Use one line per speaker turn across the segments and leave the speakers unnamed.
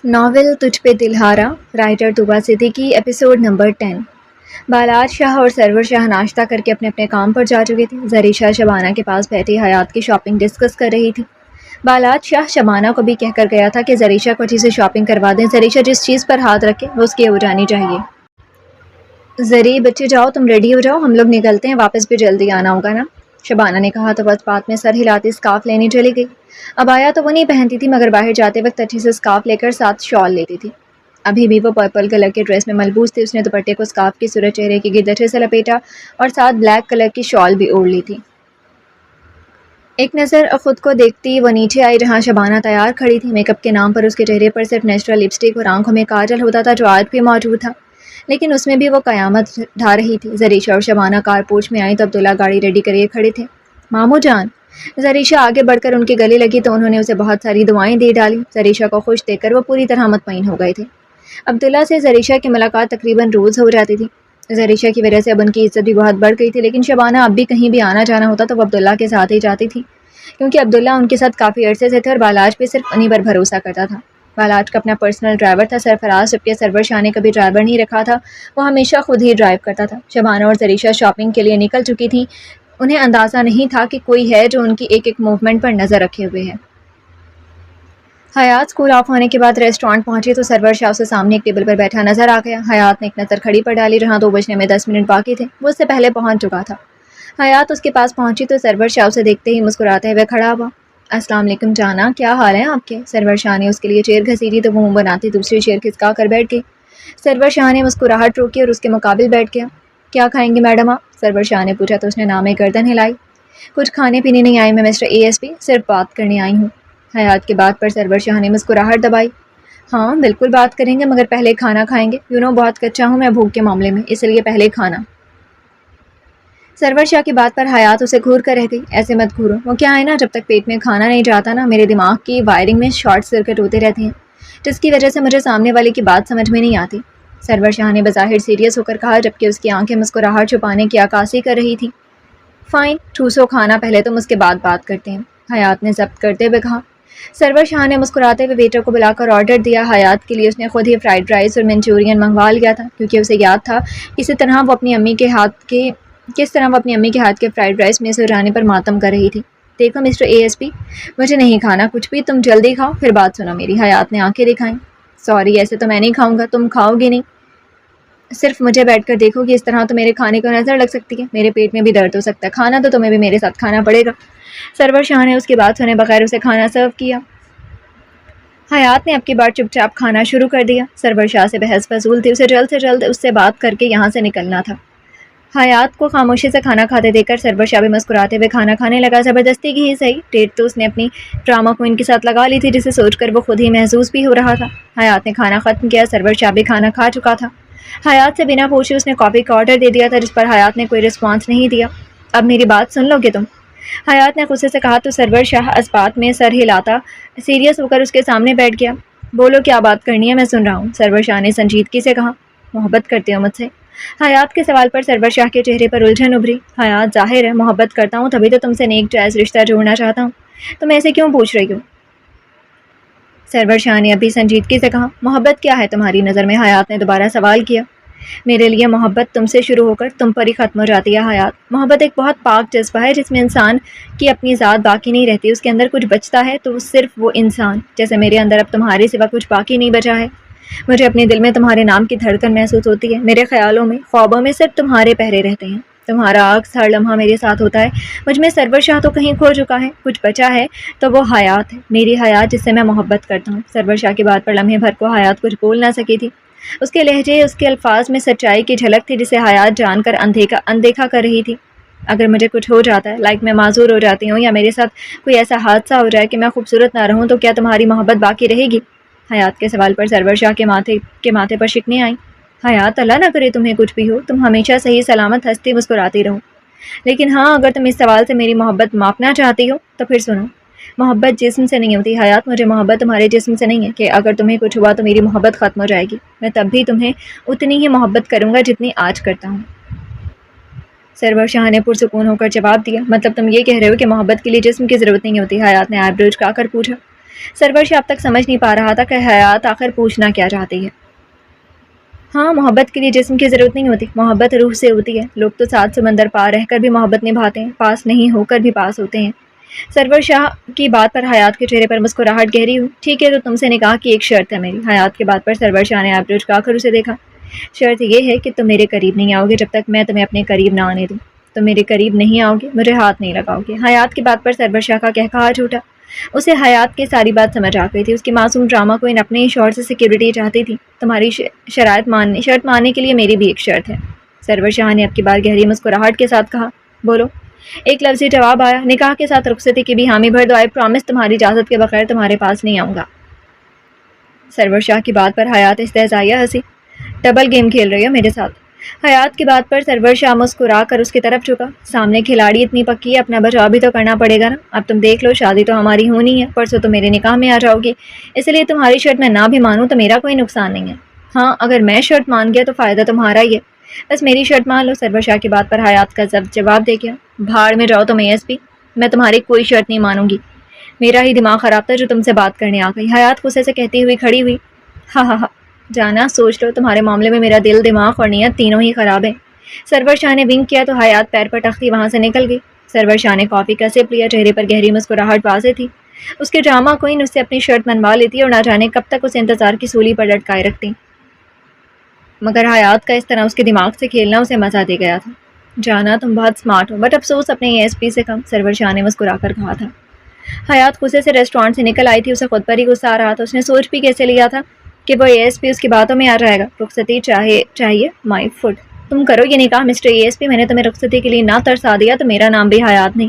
Novel تجھ پہ دلہارا، writer طوبہ Siddiqui, episode number 10۔ بالات شاہ اور سرور شاہ ناشتہ کر کے اپنے اپنے کام پر جا چکے تھے۔ زریشہ شبانہ کے پاس بیٹھی حیات کی شاپنگ ڈسکس کر رہی تھی۔ بالات شاہ شبانہ کو بھی کہہ کر گیا تھا کہ زریشہ کو اچھی سے شاپنگ کروا دیں۔ زریشہ جس چیز پر ہاتھ رکھے وہ اس کی ہو جانی چاہیے۔ زری بچے جاؤ، تم ریڈی ہو جاؤ، ہم لوگ نکلتے ہیں، واپس بھی جلدی آنا ہوگا نا؟ شبانہ نے کہا تو بس بات میں سر ہلاتی اسکارف لینے چلی گئی۔ عبایا تو وہ نہیں پہنتی تھی مگر باہر جاتے وقت اچھی سے اسکارف لے کر ساتھ شال لیتی تھی۔ ابھی بھی وہ پرپل کلر کے ڈریس میں ملبوس تھی۔ اس نے دوپٹے کو اسکارف کی صورت چہرے کے گرد اچھے سے لپیٹا اور ساتھ بلیک کلر کی شال بھی اوڑھ لی تھی۔ ایک نظر خود کو دیکھتی وہ نیچے آئی جہاں شبانہ تیار کھڑی تھی۔ میک اپ کے نام پر اس کے چہرے پر صرف نیچرل لپسٹک اور آنکھوں میں کاجل ہوتا تھا جو آج بھی موجود تھا، لیکن اس میں بھی وہ قیامت ڈھا رہی تھی۔ زریشہ اور شبانہ کار پورچ میں آئی تو عبداللہ گاڑی ریڈی کریے کھڑے تھے۔ ماموں جان! زریشہ آگے بڑھ کر ان کے گلے لگی تو انہوں نے اسے بہت ساری دعائیں دے ڈالی۔ زریشہ کو خوش دیکھ کر وہ پوری طرح مطمئن ہو گئے تھے۔ عبداللہ سے زریشہ کی ملاقات تقریباً روز ہو جاتی تھی۔ زریشہ کی وجہ سے اب ان کی عزت بھی بہت بڑھ گئی تھی، لیکن شبانہ اب بھی کہیں بھی آنا جانا ہوتا تو وہ عبداللہ کے ساتھ ہی جاتی تھی، کیونکہ عبداللہ ان کے ساتھ کافی عرصے سے تھے اور بالاج بھی صرف انہی پر بھروسہ کرتا تھا۔ بالاج کا اپنا پرسنل ڈرائیور تھا سرفراز، جبکہ سرور شاہ نے کبھی ڈرائیور نہیں رکھا تھا، وہ ہمیشہ خود ہی ڈرائیو کرتا تھا۔ شبانہ اور زریشہ شاپنگ کے لیے نکل چکی تھیں۔ انہیں اندازہ نہیں تھا کہ کوئی ہے جو ان کی ایک ایک موومنٹ پر نظر رکھے ہوئے ہے۔ حیات اسکول آف ہونے کے بعد ریسٹورانٹ پہنچی تو سرور شاہ اسے سامنے ایک ٹیبل پر بیٹھا نظر آ گیا۔ حیات نے ایک نظر کھڑی پر ڈالی جہاں 2 بجنے میں 10 منٹ باقی تھے، وہ اس سے پہلے پہنچ چکا تھا۔ حیات اس کے پاس پہنچی تو سرور شاہ اسے دیکھتے ہی مسکراتے ہوئے کھڑا ہوا۔ السلام علیکم جانا، کیا حال ہیں آپ کے؟ سرور شاہ نے اس کے لیے چیئر گھسیٹی تو وہ منہ بناتی دوسری چیئر کھسکا کر بیٹھ گئی۔ سرور شاہ نے مسکراہٹ روکی اور اس کے مقابل بیٹھ گیا۔ کیا کھائیں گے میڈم آپ؟ سرور شاہ نے پوچھا تو اس نے نام گردن ہلائی۔ کچھ کھانے پینے نہیں آئی میں مسٹر ASP، صرف بات کرنے آئی ہوں۔ حیات کی بات پر سرور شاہ نے مسکراہٹ دبائی۔ ہاں بالکل بات کریں گے مگر پہلے کھانا کھائیں گے، بہت کچا ہوں میں بھوک کے معاملے میں، اس لیے پہلے کھانا۔ سرور شاہ کی بات پر حیات اسے گھور کر رہ گئی۔ ایسے مت گھورو، وہ کیا ہے نا، جب تک پیٹ میں کھانا نہیں جاتا نا میرے دماغ کی وائرنگ میں شارٹ سرکٹ ہوتے رہتے ہیں، جس کی وجہ سے مجھے سامنے والے کی بات سمجھ میں نہیں آتی۔ سرور شاہ نے بظاہر سیریس ہو کر کہا جبکہ اس کی آنکھیں مسکراہٹ چھپانے کی عکاسی کر رہی تھی۔ فائن، ٹھوسو کھانا پہلے تم، اس کے بعد بات کرتے ہیں، حیات نے ضبط کرتے ہوئے کہا۔ سرور شاہ نے مسکراتے ہوئے ویٹر کو بلا کر آرڈر دیا۔ حیات کے لیے اس نے خود ہی فرائیڈ رائس اور منچورین منگوا لیا تھا، کیونکہ اسے یاد تھا کس طرح وہ اپنی امی کے ہاتھ کے فرائیڈ رائس میں سے جانے پر ماتم کر رہی تھی۔ دیکھو مسٹر ASP، مجھے نہیں کھانا کچھ بھی، تم جلدی کھاؤ پھر بات سنو میری۔ حیات نے آنکھیں دکھائیں۔ سوری، ایسے تو میں نہیں کھاؤں گا، تم کھاؤ گی نہیں؟ صرف مجھے بیٹھ کر دیکھو کہ اس طرح تو میرے کھانے کو نظر لگ سکتی ہے، میرے پیٹ میں بھی درد ہو سکتا ہے، کھانا تو تمہیں بھی میرے ساتھ کھانا پڑے گا۔ سرور شاہ نے اس کی بات سنے بغیر اسے کھانا سرو کیا۔ حیات نے اب کی بار چپ چاپ کھانا شروع کر دیا۔ سرور شاہ سے بحث فضول تھی، اسے جلد سے جلد اس سے بات کر کے یہاں سے نکلنا تھا۔ حیات کو خاموشی سے کھانا کھاتے دیکھ کر سرور شاہ بھی مسکراتے ہوئے کھانا کھانے لگا۔ زبردستی کی ہی صحیح، ڈیٹ تو اس نے اپنی ڈرامہ کوئن کے ساتھ لگا لی تھی، جسے سوچ کر وہ خود ہی محظوظ بھی ہو رہا تھا۔ حیات نے کھانا ختم کیا، سرور شاہ بھی کھانا کھا چکا تھا۔ حیات سے بنا پوچھے اس نے کافی کا آرڈر دے دیا تھا، جس پر حیات نے کوئی رسپانس نہیں دیا۔ اب میری بات سن لو گے تم؟ حیات نے غصے سے کہا تو سرور شاہ اس بات میں سر ہلاتا سیریس ہو کر اس کے سامنے بیٹھ گیا۔ بولو کیا بات کرنی ہے، میں سن رہا ہوں، سرور شاہ نے سنجیدگی سے کہا۔ محبت کرتے ہو مجھ سے؟ حیات کے سوال پر سرور شاہ کے چہرے پر الجھن ابھری۔ حیات، ظاہر ہے محبت کرتا ہوں، تبھی تو تم سے نیک جائز رشتہ جوڑنا چاہتا ہوں، تم ایسے کیوں پوچھ رہی ہو؟ سرور شاہ نے ابھی سنجیدگی سے کہا۔ محبت کیا ہے تمہاری نظر میں؟ حیات نے دوبارہ سوال کیا۔ میرے لیے محبت تم سے شروع ہو کر تم پر ہی ختم ہو جاتی ہے حیات۔ محبت ایک بہت پاک جذبہ ہے جس میں انسان کی اپنی ذات باقی نہیں رہتی، اس کے اندر کچھ بچتا ہے تو صرف وہ انسان، جیسے میرے اندر اب تمہارے سوا کچھ باقی نہیں بچا ہے۔ مجھے اپنے دل میں تمہارے نام کی دھڑکن محسوس ہوتی ہے، میرے خیالوں میں خوابوں میں صرف تمہارے پہرے رہتے ہیں، تمہارا عکس ہر لمحہ میرے ساتھ ہوتا ہے۔ مجھ میں سرور شاہ تو کہیں کھو چکا ہے، کچھ بچا ہے تو وہ حیات ہے، میری حیات جس سے میں محبت کرتا ہوں۔ سرور شاہ کی بات پر لمحے بھر کو حیات کچھ بول نہ سکی تھی۔ اس کے لہجے، اس کے الفاظ میں سچائی کی جھلک تھی جسے حیات جان کر اندیکھا کر رہی تھی۔ اگر مجھے کچھ ہو جاتا ہے، میں معذور ہو جاتی ہوں یا میرے ساتھ کوئی ایسا حادثہ ہو جائے کہ میں خوبصورت نہ رہوں، تو کیا تمہاری محبت باقی رہے گی؟ حیات کے سوال پر سرور شاہ کے ماتھے پر شکنیں آئیں۔ حیات، اللہ نہ کرے تمہیں کچھ بھی ہو، تم ہمیشہ صحیح سلامت ہنستی مسکراتی رہو، لیکن ہاں اگر تم اس سوال سے میری محبت ماپنا چاہتی ہو تو پھر سنو، محبت جسم سے نہیں ہوتی حیات، مجھے محبت تمہارے جسم سے نہیں ہے کہ اگر تمہیں کچھ ہوا تو میری محبت ختم ہو جائے گی، میں تب بھی تمہیں اتنی ہی محبت کروں گا جتنی آج کرتا ہوں۔ سرور شاہ نے پرسکون ہو کر جواب دیا۔ مطلب تم یہ کہہ رہے ہو کہ محبت کے لیے جسم کی ضرورت نہیں ہوتی؟ حیات نے آئی برو جھکا کر پوچھا۔ سرور شاہ اب تک سمجھ نہیں پا رہا تھا کہ حیات آخر پوچھنا کیا چاہتی ہے۔ ہاں، محبت کے لیے جسم کی ضرورت نہیں ہوتی، محبت روح سے ہوتی ہے۔ لوگ تو 7 سمندر پار رہ کر بھی محبت نبھاتے ہیں، پاس نہیں ہو کر بھی پاس ہوتے ہیں۔ سرور شاہ کی بات پر حیات کے چہرے پر مسکراہٹ گہری ہوئی۔ ٹھیک ہے، تو تم سے نکاح کی ایک شرط ہے میری۔ حیات کی بات پر سرور شاہ نے آبرو جھکا کر اسے دیکھا۔ شرط یہ ہے کہ تم میرے قریب نہیں آؤ گے جب تک میں تمہیں اپنے قریب نہ آنے دوں۔ تم میرے قریب نہیں آؤ گے، مجھے ہاتھ نہیں لگاؤ گے۔ حیات کی بات پر سرور شاہ کا قہقہا چھوٹا۔ اسے حیات کی ساری بات سمجھ آ گئی تھی۔ اس کی معصوم ڈرامہ کوئن اپنے ہی شوہر سے سیکیورٹی چاہتی تھی۔ تمہاری شرط ماننے کے لیے میری بھی ایک شرط ہے۔ سرور شاہ نے اب کی بار گہری مسکراہٹ کے ساتھ کہا، بولو۔ ایک لفظی جواب آیا، نکاح کے ساتھ رخصتی کی بھی حامی بھر دو۔ آئی پرامس تمہاری اجازت کے بغیر تمہارے پاس نہیں آؤں گا۔ سرور شاہ کی بات پر حیات استہزائیہ ہنسی۔ ڈبل گیم کھیل رہی ہو میرے ساتھ؟ حیات کی بات پر سرور شاہ مسکرا کر اس کی طرف جھکا۔ سامنے کھلاڑی اتنی پکی ہے، اپنا بچاؤ بھی تو کرنا پڑے گا نا۔ اب تم دیکھ لو، شادی تو ہماری ہونی ہے، پرسوں تو میرے نکاح میں آ جاؤ گی، اس لیے تمہاری شرط میں نہ بھی مانوں تو میرا کوئی نقصان نہیں ہے۔ ہاں، اگر میں شرط مان گیا تو فائدہ تمہارا ہی ہے، بس میری شرط مان لو۔ سرور شاہ کی بات پر حیات کا جواب دے گیا، بھاڑ میں جاؤ تم ASP، میں تمہاری کوئی شرط نہیں مانوں گی۔ میرا ہی دماغ خراب تھا جو تم سے بات کرنے آ گئی۔ حیات غصے سے کہتی ہوئی کھڑی ہوئی۔ ہاں ہاں ہاں، جانا سوچ لو، تمہارے معاملے میں میرا دل، دماغ اور نیت تینوں ہی خراب ہے۔ سرور شاہ نے ونک کیا تو حیات پیر پر تختی وہاں سے نکل گئی۔ سرور شاہ نے کافی کا سپ لیا، چہرے پر گہری مسکراہٹ واضح تھی۔ اس کے ڈرامہ کوئن اس سے اپنی شرط منوا لیتی اور نہ جانے کب تک اسے انتظار کی سولی پر لٹکائے رکھتی، مگر حیات کا اس طرح اس کے دماغ سے کھیلنا اسے مزہ دے گیا تھا۔ جانا تم بہت سمارٹ ہو، بٹ افسوس اپنے ASP سے کم، سرور شاہ نے مسکرا کر کہا تھا۔ حیات غصے سے ریسٹورانٹ سے نکل آئی تھی، اسے خود پر ہی غصہ آ رہا تھا۔ اس نے سوچ بھی کیسے لیا تھا کہ وہ ASP اس کی باتوں میں آ جائے گا۔ رخصتی چاہیے مائی فٹ، تم کرو یہ نکاح مسٹر ASP، میں نے تمہیں رخصتی کے لیے نہ ترسا دیا تو میرا نام بھی حیات نہیں۔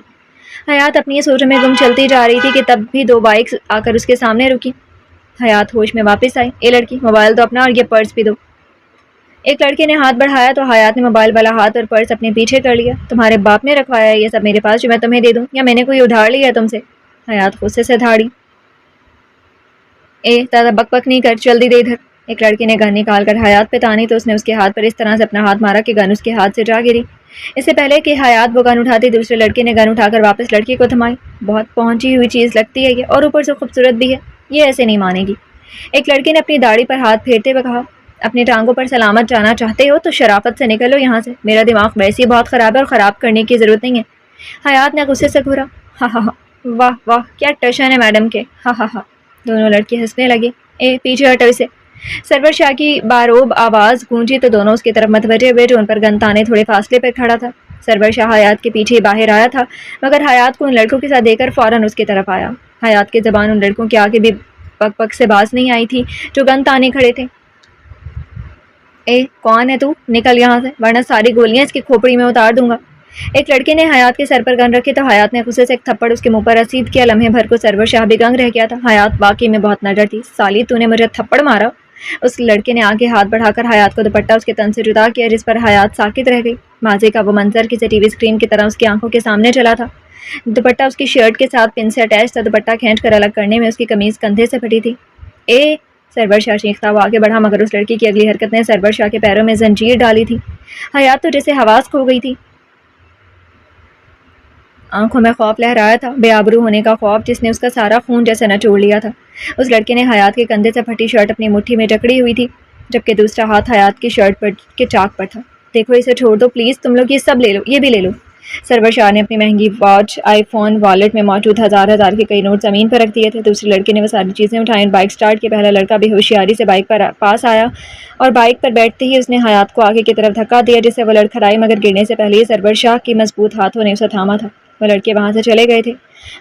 حیات اپنی سوچوں میں گم چلتی جا رہی تھی کہ تب بھی 2 بائکس آ کر اس کے سامنے رکی۔ حیات ہوش میں واپس آئی۔ اے لڑکی، موبائل دو اپنا اور یہ پرس بھی دو۔ ایک لڑکے نے ہاتھ بڑھایا تو حیات نے موبائل والا ہاتھ اور پرس اپنے پیچھے کر لیا۔ تمہارے باپ نے رکھوایا ہے یہ سب میرے پاس جو میں تمہیں دے دوں، یا میں نے کوئی ادھار لیا ہے تم سے؟ حیات غصے سے دھاڑی۔ زیادہ بک بک نہیں کر، جلدی دے ادھر۔ ایک لڑکے نے گن نکال کر حیات پہ تانی تو اس نے اس کے ہاتھ پر اس طرح سے اپنا ہاتھ مارا کہ گن اس کے ہاتھ سے جا گری۔ اس سے پہلے کہ حیات وہ گن اٹھاتی، دوسرے لڑکے نے گن اٹھا کر واپس لڑکی کو تھمائی۔ بہت پہنچی ہوئی چیز لگتی ہے یہ، اور اوپر سے خوبصورت بھی ہے، یہ ایسے نہیں مانے گی۔ ایک لڑکے نے اپنی داڑھی پر ہاتھ پھیرتے ہوئے کہا، اپنی ٹانگوں پر سلامت جانا چاہتے ہو تو شرافت سے نکلو یہاں سے، میرا دماغ ویسے ہی بہت خراب ہے اور خراب کرنے کی ضرورت نہیں ہے۔ حیات نے غصے سے گھورا۔ ہاں ہاں ہاں، واہ واہ کیا ٹشن ہے میڈم کے، ہاں ہاں ہاں۔ دونوں لڑکے ہنسنے لگے۔ پیچھے ہٹو اسے۔ سرور شاہ کی باروب آواز گونجی تو دونوں اس کی طرف متوجہ ہوئے جو ان پر گن تانے تھوڑے فاصلے پر کھڑا تھا۔ سرور شاہ حیات کے پیچھے باہر آیا تھا، مگر حیات کو ان لڑکوں کے ساتھ دیکھ کر فوراً اس کی طرف آیا۔ حیات کی زبان ان لڑکوں کے آگے بھی پک پک سے باز نہیں آئی تھی جو گن تانے کھڑے تھے۔ کون ہے تو؟ نکل یہاں سے ورنہ ساری گولیاں اس کی کھوپڑی میں اتار دوں گا۔ ایک لڑکے نے حیات کے سر پر گن رکھی تو حیات نے غصے سے ایک تھپڑ اس کے منہ پر رسید کیا۔ لمحے بھر کو سرور شاہ بھی گنگ رہ گیا تھا۔ حیات واقعی میں بہت نڈر تھی۔ سالی تو نے مجھے تھپڑ مارا؟ اس لڑکے نے آگے ہاتھ بڑھا کر حیات کو دوپٹہ اس کے تن سے جدا کیا، جس پر حیات ساکت رہ گئی۔ ماضی کا وہ منظر کسی TV اسکرین کی طرح اس کی آنکھوں کے سامنے چلا تھا۔ دوپٹہ اس کی شرٹ کے ساتھ پن سے اٹیچ تھا۔ دوپٹہ کھینچ کر الگ کرنے میں اس کی قمیض کندھے سے پھٹی تھی۔ سرور شاہ چیختا ہوا آگے بڑھا، مگر اس لڑکی کی اگلی حرکت نے سرور شاہ کے پیروں میں زنجیر ڈالی تھی۔ حیات تو جیسے حواس کھو گئی تھی، آنکھوں میں خوف لہرایا تھا، بے آبرو ہونے کا خوف جس نے اس کا سارا خون جیسے نچوڑ لیا تھا۔ اس لڑکے نے حیات کے کندھے سے پھٹی شرٹ اپنی مٹھی میں جکڑی ہوئی تھی، جبکہ دوسرا ہاتھ حیات کی شرٹ پر کے چاک پر تھا۔ دیکھو اسے چھوڑ دو پلیز، تم لوگ یہ سب لے لو، یہ بھی لے لو۔ سرور شاہ نے اپنی مہنگی واچ، آئی فون، والیٹ میں موجود ہزار کے کئی نوٹ زمین پر رکھ دیے تھے۔ دوسرے لڑکے نے وہ ساری چیزیں اٹھائیں، بائک سٹارٹ کی۔ پہلا لڑکا بے ہوشیاری سے بائک پر پاس آیا اور بائک پر بیٹھتے ہی اس نے حیات کو آگے کی طرف دھکا دیا، جس سے وہ لڑکھڑائی، مگر گرنے سے پہلے ہی سرور شاہ کی مضبوط ہاتھوں نے اسے تھاما تھا۔ وہ لڑکے وہاں سے چلے گئے تھے۔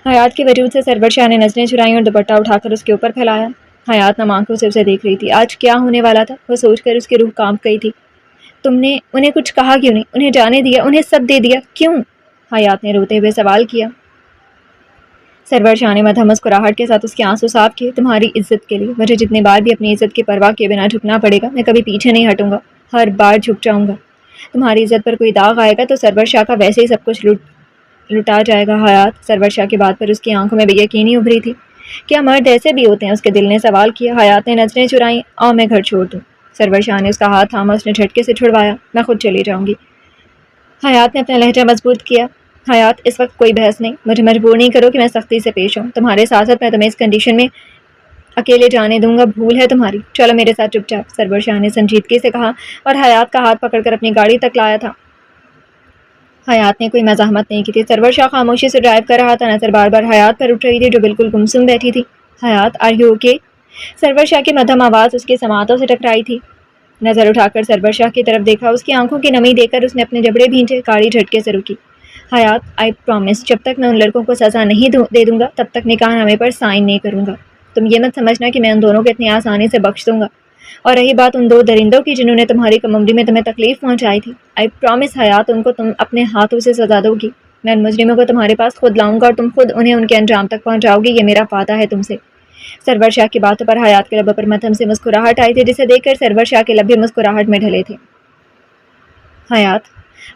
حیات کے وجود سے سرور شاہ نے نظریں چرائیں اور دوپٹہ اٹھا کر اس کے اوپر پھیلایا۔ حیات نم آنکھوں سے اسے دیکھ رہی تھی۔ آج کیا ہونے والا تھا وہ سوچ کر اس کی روح کانپ گئی تھی۔ تم نے انہیں کچھ کہا کیوں نہیں؟ انہیں جانے دیا، انہیں سب دے دیا، کیوں؟ حیات نے روتے ہوئے سوال کیا۔ سرور شاہ نے مدھم مسکراہٹ کے ساتھ اس کے آنسو صاف کیے۔ تمہاری عزت کے لیے مجھے جتنے بار بھی اپنی عزت کی پرواہ کیے بنا جھکنا پڑے گا، میں کبھی پیچھے نہیں ہٹوں گا، ہر بار جھک جاؤں گا۔ تمہاری عزت پر کوئی داغ آئے گا تو سرور شاہ کا ویسے ہی سب کچھ لٹا جائے گا۔ حیات، سرور شاہ کی بات پر اس کی آنکھوں میں بے یقینی ابھری تھی۔ کیا مرد ایسے بھی ہوتے ہیں؟ اس کے دل نے سوال کیا۔ حیات نے نظریں چرائیں۔ آؤ میں گھر چھوڑ دوں۔ سرور شاہ نے اس کا ہاتھ تھاما، اس نے جھٹکے سے چھڑوایا۔ میں خود چلی جاؤں گی۔ حیات نے اپنا لہجہ مضبوط کیا۔ حیات اس وقت کوئی بحث نہیں، مجھے مجبور نہیں کرو کہ میں سختی سے پیش ہوں، تمہارے ساتھ ساتھ میں تمہیں اس کنڈیشن میں اکیلے جانے دوں گا، بھول ہے تمہاری؟ چلو میرے ساتھ چپ چاپ، سرور شاہ نے سنجیدگی سے کہا اور حیات کا ہاتھ پکڑ کر اپنی گاڑی تک لایا تھا۔ حیات نے کوئی مزاحمت نہیں کی تھی، سرور شاہ خاموشی سے ڈرائیو کر رہا تھا، نظر بار بار حیات پر اٹھ رہی تھی جو بالکل گمسم بیٹھی تھی۔ حیات آر یو اوکے؟ سرور شاہ کی مدھم آواز اس کی سماعتوں سے ٹکرائی تھی۔ نظر اٹھا کر سرور شاہ کی طرف دیکھا، اس کی آنکھوں کی نمی دیکھ کر اس نے اپنے جبڑے بھینچے، گاڑی جھٹکے سے رکی۔ حیات آئی پرومس جب تک میں ان لڑکوں کو سزا نہیں دے دوں گا تب تک نکاح نامے پر سائن نہیں کروں گا۔ تم یہ مت سمجھنا کہ میں ان دونوں کو اتنی آسانی سے بخش دوں گا۔ اور رہی بات ان دو درندوں کی جنہوں نے تمہاری کم عمری میں تمہیں تکلیف پہنچائی تھی، آئی پرومس حیات ان کو تم اپنے ہاتھوں سے سزا دو گی۔ میں ان مجرموں کو تمہارے پاس خود لاؤں گا اور تم خود انہیں ان کے انجام تک پہنچاؤ گی، یہ میرا وعدہ ہے تم سے۔ سرور شاہ کی باتوں پر حیات کے لبوں پر مدھم سے مسکراہٹ آئی تھی، جسے دیکھ کر سرور شاہ کے لب بھی مسکراہٹ میں ڈھلے تھے۔ حیات،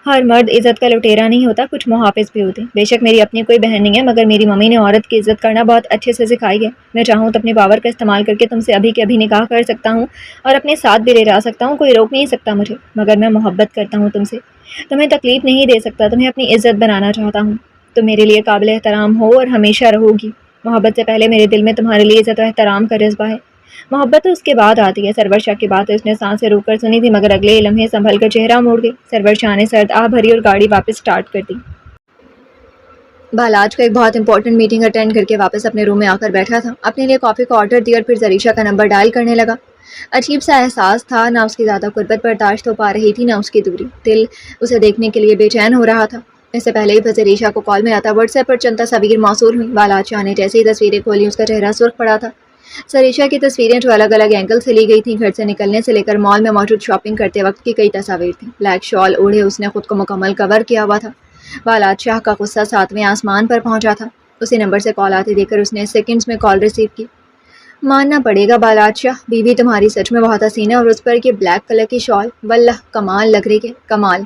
ہر مرد عزت کا لٹیرا نہیں ہوتا، کچھ محافظ بھی ہوتے ہیں۔ بے شک میری اپنی کوئی بہن نہیں ہے، مگر میری ممی نے عورت کی عزت کرنا بہت اچھے سے سکھائی ہے۔ میں چاہوں تو اپنے پاور کا استعمال کر کے تم سے ابھی کے ابھی نکاح کر سکتا ہوں اور اپنے ساتھ بھی لے جا سکتا ہوں، کوئی روک نہیں سکتا مجھے۔ مگر میں محبت کرتا ہوں تم سے، تمہیں تکلیف نہیں دے سکتا، تمہیں اپنی عزت بنانا چاہتا ہوں۔ تم میرے لیے قابل احترام ہو اور ہمیشہ رہو گی۔ محبت سے پہلے میرے دل میں تمہارے لیے عزت و احترام کا جذبہ ہے، محبت تو اس کے بعد آتی ہے۔ سرور شاہ کی باتیں اس نے سانسیں روک کر سنی تھی، مگر اگلے لمحے سنبھل کر چہرہ موڑ گئی۔ سرور شاہ نے سرد آہ بھری اور گاڑی واپس سٹارٹ کر دی۔ بالاج کا ایک بہت امپورٹنٹ میٹنگ اٹینڈ کر کے واپس اپنے روم میں آ کر بیٹھا تھا، اپنے لیے کافی کا آرڈر دیا اور پھر زریشا کا نمبر ڈائل کرنے لگا۔ عجیب سا احساس تھا، نہ اس کی زیادہ قربت برداشت ہو پا رہی تھی، نہ اس کی دوری۔ دل اسے دیکھنے کے لیے بے چین ہو رہا تھا۔ اس سے پہلے ہی وہ زریشا کو کال میں آتا واٹس ایپ پر چند تصاویر موصول ہوئیں۔ بالاج شاہ نے جیسے ہی تصویریں کھولی اس کا چہرہ سرخ پڑا تھا۔ زریشا کی تصویریں جو الگ الگ اینگل سے لی گئی تھیں، گھر سے نکلنے سے لے کر مال میں موجود شاپنگ کرتے وقت کی کئی تصاویر تھیں۔ بلیک شال اوڑھے اس نے خود کو مکمل کور کیا ہوا تھا۔ بالاج شاہ کا غصہ 7ویں آسمان پر پہنچا تھا۔ اسی نمبر سے کال آتی دیکھ کر اس نے سیکنڈز میں کال ریسیو کی۔ ماننا پڑے گا بالاج شاہ، بیوی تمہاری سچ میں بہت حسین ہے، اور اس پر یہ بلیک کلر کی شال، واللہ کمال لگ رہی ہے، کمال۔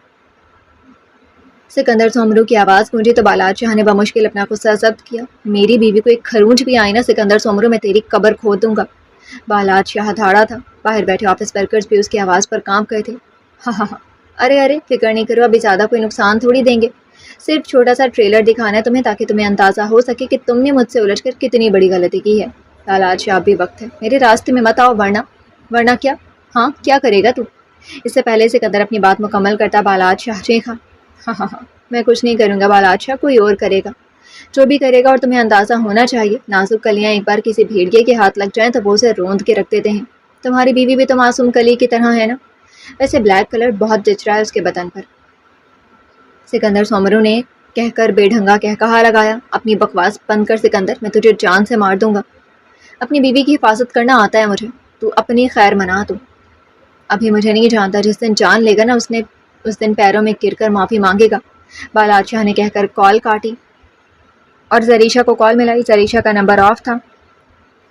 سکندر سومرو کی آواز گونجی تو بالاج شاہ نے بمشکل اپنا غصہ ضبط کیا۔ میری بیوی کو ایک خرونچ بھی آئی نا سکندر سومرو، میں تیری قبر کھود دوں گا۔ بالاج شاہ دھاڑا تھا، باہر بیٹھے آفس ورکرز بھی اس کی آواز پر کانپ گئے تھے۔ ہاں ہاں ہاں، ارے فکر نہیں کرو، ابھی زیادہ کوئی نقصان تھوڑی دیں گے، صرف چھوٹا سا ٹریلر دکھانا ہے تمہیں تاکہ تمہیں اندازہ ہو سکے کہ تم نے مجھ سے الجھ کر کتنی بڑی غلطی کی ہے۔ بالاج شاہ بھی وقت ہے، میرے راستے میں مت آؤ، ورنہ کیا؟ ہاں کیا کرے گا تو؟ اس سے پہلے سکندر اپنی بات مکمل کرتا بالاج شاہ چیخا۔ ہاں میں کچھ نہیں کروں گا بالاج شاہ، کوئی اور کرے گا، جو بھی کرے گا، اور تمہیں اندازہ ہونا چاہیے نازک کلیاں ایک بار کسی بھیڑیے کے ہاتھ لگ جائیں تو وہ اسے روند کے رکھ دیتے ہیں۔ تمہاری بیوی بھی تو معصوم کلی کی طرح ہے نا؟ ویسے بلیک کلر بہت جچ رہا ہے اس کے بدن پر۔ سکندر سومرو نے کہہ کر بے ڈھنگا کہا لگایا۔ اپنی بکواس بند کر سکندر، میں تجھے جان سے مار دوں گا۔ اپنی بیوی کی حفاظت کرنا آتا ہے مجھے، تو اپنی خیر منا تو۔ ابھی مجھے نہیں جانتا، جس دن جان لے گا نا اس دن پیروں میں گر کر معافی مانگے گا۔ بالاج شاہ نے کہہ کر کال کاٹی اور زریشا کو کال ملائی۔ زریشا کا نمبر آف تھا۔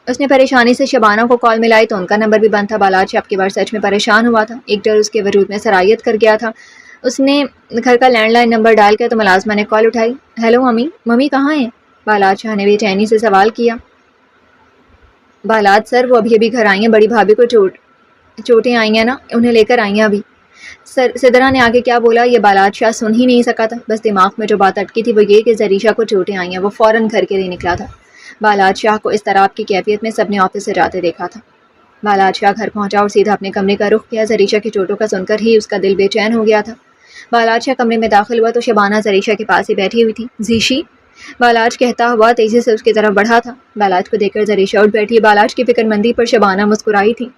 اس نے پریشانی سے شبانہ کو کال ملائی تو ان کا نمبر بھی بند تھا۔ بالاج شاہ اب کی بار سچ میں پریشان ہوا تھا، ایک ڈر اس کے وجود میں سرایت کر گیا تھا۔ اس نے گھر کا لینڈ لائن نمبر ڈائل کیا تو ملازمہ نے کال اٹھائی۔ ہیلو ممی کہاں ہیں؟ بالاج شاہ نے بے چینی سے سوال کیا۔ بالاج سر، وہ ابھی گھر آئی ہیں، بڑی بھابھی کو چوٹیں آئی ہیں نا، انہیں لے کر آئی ہیں ابھی۔ صدرہ نے آگے کیا بولا یہ بالاج شاہ سن ہی نہیں سکا تھا، بس دماغ میں جو بات اٹکی تھی وہ یہ کہ زریشا کو چوٹیں آئی ہیں، وہ فوراً گھر کے لیے نکلا تھا۔ بالاج شاہ کو اس طرح کی کیفیت میں سب نے آفس سے جاتے دیکھا تھا۔ بالاج شاہ گھر پہنچا اور سیدھا اپنے کمرے کا رخ کیا۔ زریشا کی چوٹوں کا سن کر ہی اس کا دل بے چین ہو گیا تھا۔ بالاج شاہ کمرے میں داخل ہوا تو شبانہ زریشا کے پاس ہی بیٹھی ہوئی تھی۔ زیشی، بالاج کہتا ہوا تیزی سے اس کی طرف بڑھا تھا۔ بالاج کو دیکھ کر زریشا اٹھ بیٹھی۔ بالاج کی فکر مندی پر شبانہ مسکرائی تھی۔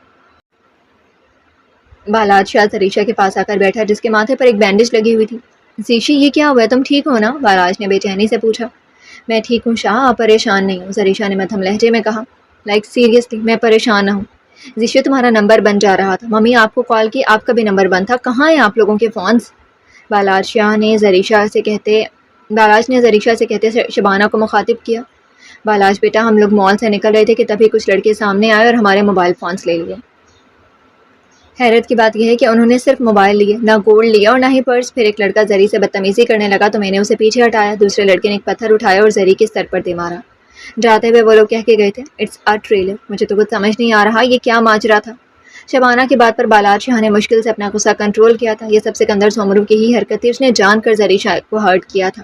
بالاج شاہ زریشا کے پاس آ کر بیٹھا جس کے ماتھے پر ایک بینڈیج لگی ہوئی تھی۔ زیشی، یہ کیا ہوا ہے، تم ٹھیک ہو نا؟ بالاج نے بے چینی سے پوچھا۔ میں ٹھیک ہوں شاہ، آپ پریشان نہیں ہوں، زریشا نے مدھم لہجے میں کہا۔ لائک سیریسلی میں پریشان نہ ہوں۔ زیشی، تمہارا نمبر بن جا رہا تھا، ممی آپ کو کال کی، آپ کا بھی نمبر بند تھا، کہاں ہیں آپ لوگوں کے فونز؟ بالاج نے زریشا سے کہتے شبانہ کو مخاطب کیا۔ بالاج بیٹا، ہم لوگ مال سے نکل رہے تھے کہ تبھی کچھ لڑکے سامنے آئے اور ہمارے موبائل فونز لے لیے۔ حیرت کی بات یہ ہے کہ انہوں نے صرف موبائل لیے، نہ گولڈ لیا اور نہ ہی پرس۔ پھر ایک لڑکا زری سے بدتمیزی کرنے لگا تو میں نے اسے پیچھے ہٹایا، دوسرے لڑکے نے ایک پتھر اٹھایا اور زری کے سر پر دے مارا۔ جاتے ہوئے وہ لوگ کہہ کے گئے تھے اٹس اے ٹریلر۔ مجھے تو کچھ سمجھ نہیں آ رہا یہ کیا ماجرا تھا۔ شبانہ کی بات پر بالاج شاہ نے مشکل سے اپنا غصہ کنٹرول کیا تھا۔ یہ سب سکندر سومرو کی ہی حرکت تھی، اس نے جان کر زریشا کو ہرٹ کیا تھا۔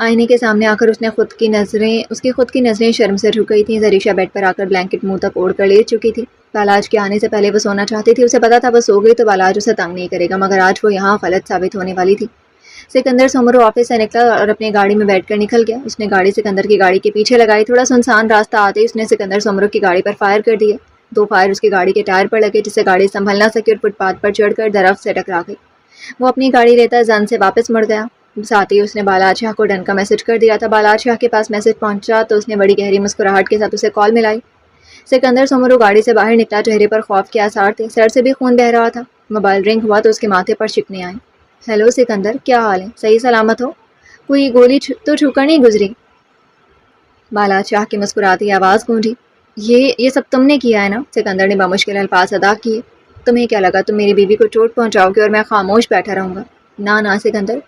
آئینے کے سامنے آ کر اس کی خود کی نظریں شرم سے رک گئی تھیں۔ زریشہ بیڈ پر آ کر بلینکٹ منہ تک اوڑھ کر لیٹ چکی تھی۔ بالاج کے آنے سے پہلے وہ سونا چاہتی تھی۔ اسے پتا تھا وہ سو گئی تو بالاج اسے تنگ نہیں کرے گا، مگر آج وہ یہاں غلط ثابت ہونے والی تھی۔ سکندر سومرو آفس سے نکلا اور اپنی گاڑی میں بیٹھ کر نکل گیا۔ اس نے گاڑی سکندر کی گاڑی کے پیچھے لگائی۔ تھوڑا سنسان راستہ آتے ہی اس نے سکندر سومرو کی گاڑی پر فائر کر دیا۔ 2 فائر اس کی گاڑی کے ٹائر پر لگے، جس سے گاڑی سنبھل نہ سکی اور فٹ پاتھ پر چڑھ کر درخت سے ٹکرا گئی۔ وہ اپنی گاڑی لیتا زن سے واپس مڑ گیا۔ ساتھ ہی اس نے بالاج شاہ کو ڈن کا میسج کر دیا تھا۔ بالاج شاہ کے پاس میسج پہنچا تو اس نے بڑی گہری مسکراہٹ کے ساتھ اسے کال ملائی۔ سکندر سومرو گاڑی سے باہر نکلا، چہرے پر خوف کے آثار تھے، سر سے بھی خون بہہ رہا تھا۔ موبائل رنگ ہوا تو اس کے ماتھے پر شکنیں آئیں۔ ہیلو سکندر، کیا حال ہے؟ صحیح سلامت ہو؟ کوئی گولی تو چھو کر نہیں گزری؟ بالاج شاہ کی مسکراتی آواز گونجی۔ یہ سب تم نے کیا ہے نا؟ سکندر نے بمشکل الفاظ ادا کیے۔ تمہیں کیا لگا تم میری بیوی کو چوٹ پہنچاؤ گے اور میں خاموش بیٹھا رہوں گا؟ نہ سکندر،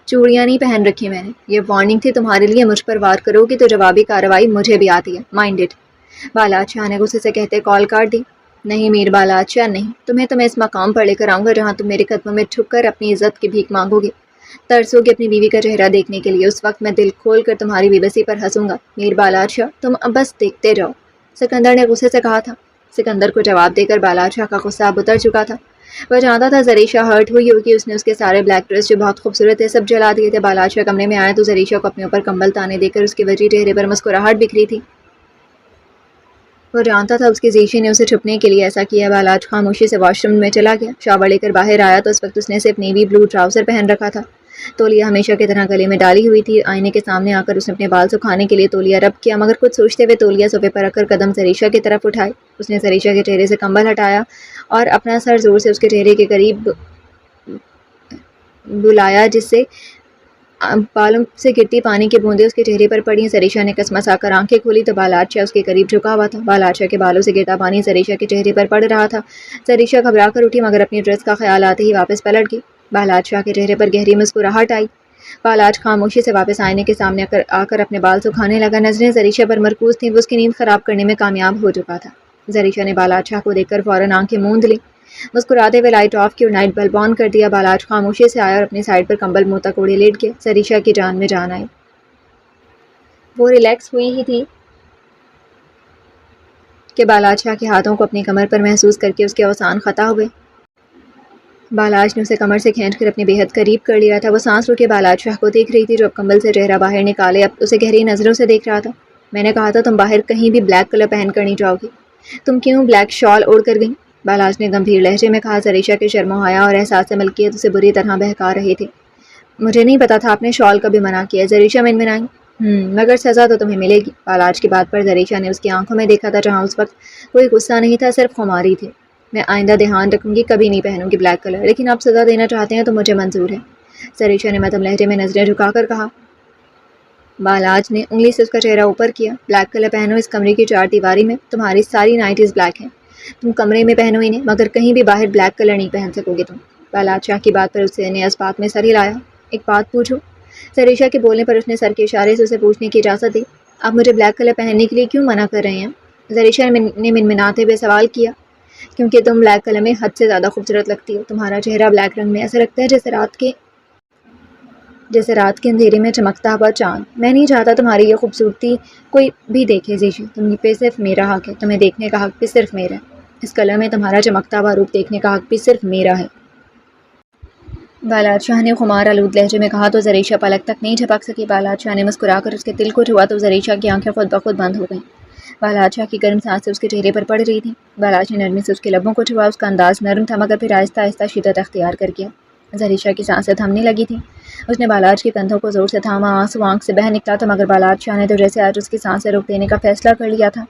چوڑیاں نہیں پہن رکھی میں نے، یہ وارننگ تھی تمہارے لیے۔ مجھ پر وار کرو گی تو جوابی کارروائی مجھے بھی آتی ہے، مائنڈ اٹ۔ بالاج شاہ نے غصے سے کہتے کال کاٹ دی۔ نہیں میر بالاج شاہ نہیں، تمہیں اس مقام پر لے کر آؤں گا جہاں تم میرے قدموں میں جھک کر اپنی عزت کی بھیک مانگو گے، ترسو گے اپنی بیوی کا چہرہ دیکھنے کے لیے۔ اس وقت میں دل کھول کر تمہاری بے بسی پر ہنسوں گا۔ میر بالاج شاہ تم اب بس دیکھتے جاؤ، سکندر نے غصے سے کہا تھا۔ سکندر کو جواب دے کر بالاج شاہ کا غصہ اب اتر چکا تھا۔ وہ جانتا تھا زریشہ ہرٹ ہوئی ہوگی، اس نے اس کے سارے بلیک ڈریس جو بہت خوبصورت تھے سب جلا دیے تھے۔ بالاج شاہ کمرے میں آیا تو زریشہ کو اپنے اوپر کمبل تانے دے کر اس کے وجی چہرے پر مسکراہٹ بکھری تھی۔ وہ جانتا تھا اس کی زیشی نے اسے چھپنے کے لیے ایسا کیا۔ بالاج خاموشی سے واش روم میں چلا گیا۔ شاور لے کر باہر آیا تو اس وقت اس نے صرف نیوی بلو ٹراؤزر پہن رکھا تھا۔ تولیہ ہمیشہ کی طرح گلے میں ڈالی ہوئی تھی۔ آئینے کے سامنے آ کر اس نے اپنے بال سکھانے کے لیے تولیہ رب کیا، مگر کچھ سوچتے ہوئے تولیہ صوفے پر رکھ کر قدم زریشہ کی طرف اٹھائے۔ اس نے زریشہ کے چہرے سے کمبل ہٹایا اور اپنا سر زور سے اس کے چہرے کے قریب بلایا، جس سے بالوں سے گرتی پانی کی بوندیں اس کے چہرے پر پڑیں۔ زریشہ نے کسمسا کر آنکھیں کھولی تو بالاج شاہ اس کے قریب جھکا ہوا تھا۔ بالاج شاہ کے بالوں سے گرتا پانی زریشہ کے چہرے پر پڑ رہا تھا۔ زریشہ گھبرا کر اٹھی، مگر اپنی ڈریس کا خیال آتے ہی واپس پلٹ گئی۔ بالاج شاہ کے چہرے پر گہری مسکراہٹ آئی۔ بالاج خاموشی سے واپس آئینے کے سامنے آ کر اپنے بال سکھانے لگا۔ نظریں زریشہ پر مرکوز تھیں، وہ اس کی نیند خراب کرنے میں کامیاب ہو چکا تھا۔ زریشہ نے بالاج شاہ کو دیکھ کر فوراً آنکھیں موند لیں۔ مسکراتے ہوئے لائٹ آف کی اور نائٹ بلب آن کر دیا۔ بالاج خاموشی سے آیا اور اپنی سائڈ پر کمبل منہ تک اوڑھے لیٹ گیا۔ زریشہ کی جان میں جان آئی۔ وہ ریلیکس ہوئی ہی تھی کہ بالاج شاہ کے ہاتھوں کو اپنی کمر پر محسوس کر کے اس کے اوسان خطا ہوئے۔ بالاج نے اسے کمر سے کھینچ کر اپنے بےحد قریب کر لیا تھا۔ وہ سانس روکے بالاج شاہ کو دیکھ رہی تھی جو اب کمبل سے چہرہ باہر نکالے اب اسے گہری نظروں سے دیکھ رہا تھا۔ میں نے کہا تھا تم باہر کہیں بھی بلیک کلر پہن کر نہیں جاؤ گی، تم کیوں بلیک شال اوڑھ کر گئی؟ بالاج نے گمبھیر لہجے میں کہا۔ زریشہ کے شرم و حیا اور احساس ملکیت اسے بری طرح بہکا رہے تھے۔ مجھے نہیں پتا تھا آپ نے شال کا بھی منع کیا، زریشہ منمنائی۔ مگر سزا تو تمہیں ملے گی۔ بالاج کی بات پر زریشہ نے اس کی آنکھوں میں دیکھا تھا جہاں اس وقت کوئی غصہ نہیں تھا، صرف خماری تھی۔ میں آئندہ دھیان رکھوں گی، کبھی نہیں پہنوں گی بلیک کلر، لیکن آپ سزا دینا چاہتے ہیں تو مجھے منظور ہے، زریشہ نے مدھم لہجے میں نظریں جھکا کر کہا۔ بالاج نے انگلی سے اس کا چہرہ اوپر کیا۔ بلیک کلر پہنو، اس کمرے کی 4 دیواری میں تمہاری ساری نائٹیز بلیک ہیں، تم کمرے میں پہنو انہیں، مگر کہیں بھی باہر بلیک کلر نہیں پہن سکو گے تم۔ بالاج شاہ کی بات پر اسے نے اس بات میں سر ہلایا۔ ایک بات پوچھوں؟ زریشہ کے بولنے پر اس نے سر کے اشارے سے اسے پوچھنے کی اجازت دی۔ آپ مجھے بلیک کلر پہننے کے لیے کیوں منع کر رہے ہیں؟ زریشہ نے منمناتے ہوئے سوال کیا۔ کیونکہ تم بلیک کلر میں حد سے زیادہ خوبصورت لگتی ہو، تمہارا چہرہ بلیک رنگ میں ایسا لگتا ہے جیسے رات کے اندھیرے میں چمکتا ہوا چاند۔ میں نہیں چاہتا تمہاری یہ خوبصورتی کوئی بھی دیکھے زیشی، تم پہ صرف میرا حق ہے، تمہیں دیکھنے کا حق بھی صرف میرا ہے، اس کلر میں تمہارا چمکتا ہوا روپ دیکھنے کا حق بھی صرف میرا ہے۔ بالاج شاہ نے خمار آلود لہجے میں کہا تو زریشہ پلک تک نہیں جھپک سکی۔ بالاج شاہ نے مسکرا کر اس کے دل کو چھوا تو زریشہ کی آنکھیں خود بخود بند ہو گئیں۔ بالاج شاہ کی گرم سانسیں اس کے چہرے پر پڑ رہی تھیں۔ بالاج نے نرمی سے اس کے لبوں کو چھوا، اس کا انداز نرم تھا مگر پھر آہستہ آہستہ شدت اختیار کر گیا۔ زریشہ کی سانسیں تھمنے لگی تھیں۔ اس نے بالاج کے کندھوں کو زور سے تھاما، آنسو آنکھ سے بہہ نکلا تھا، مگر بالاج شاہ نے تو جیسے آج اس کی سانسیں روک دینے کا فیصلہ کر لیا تھا۔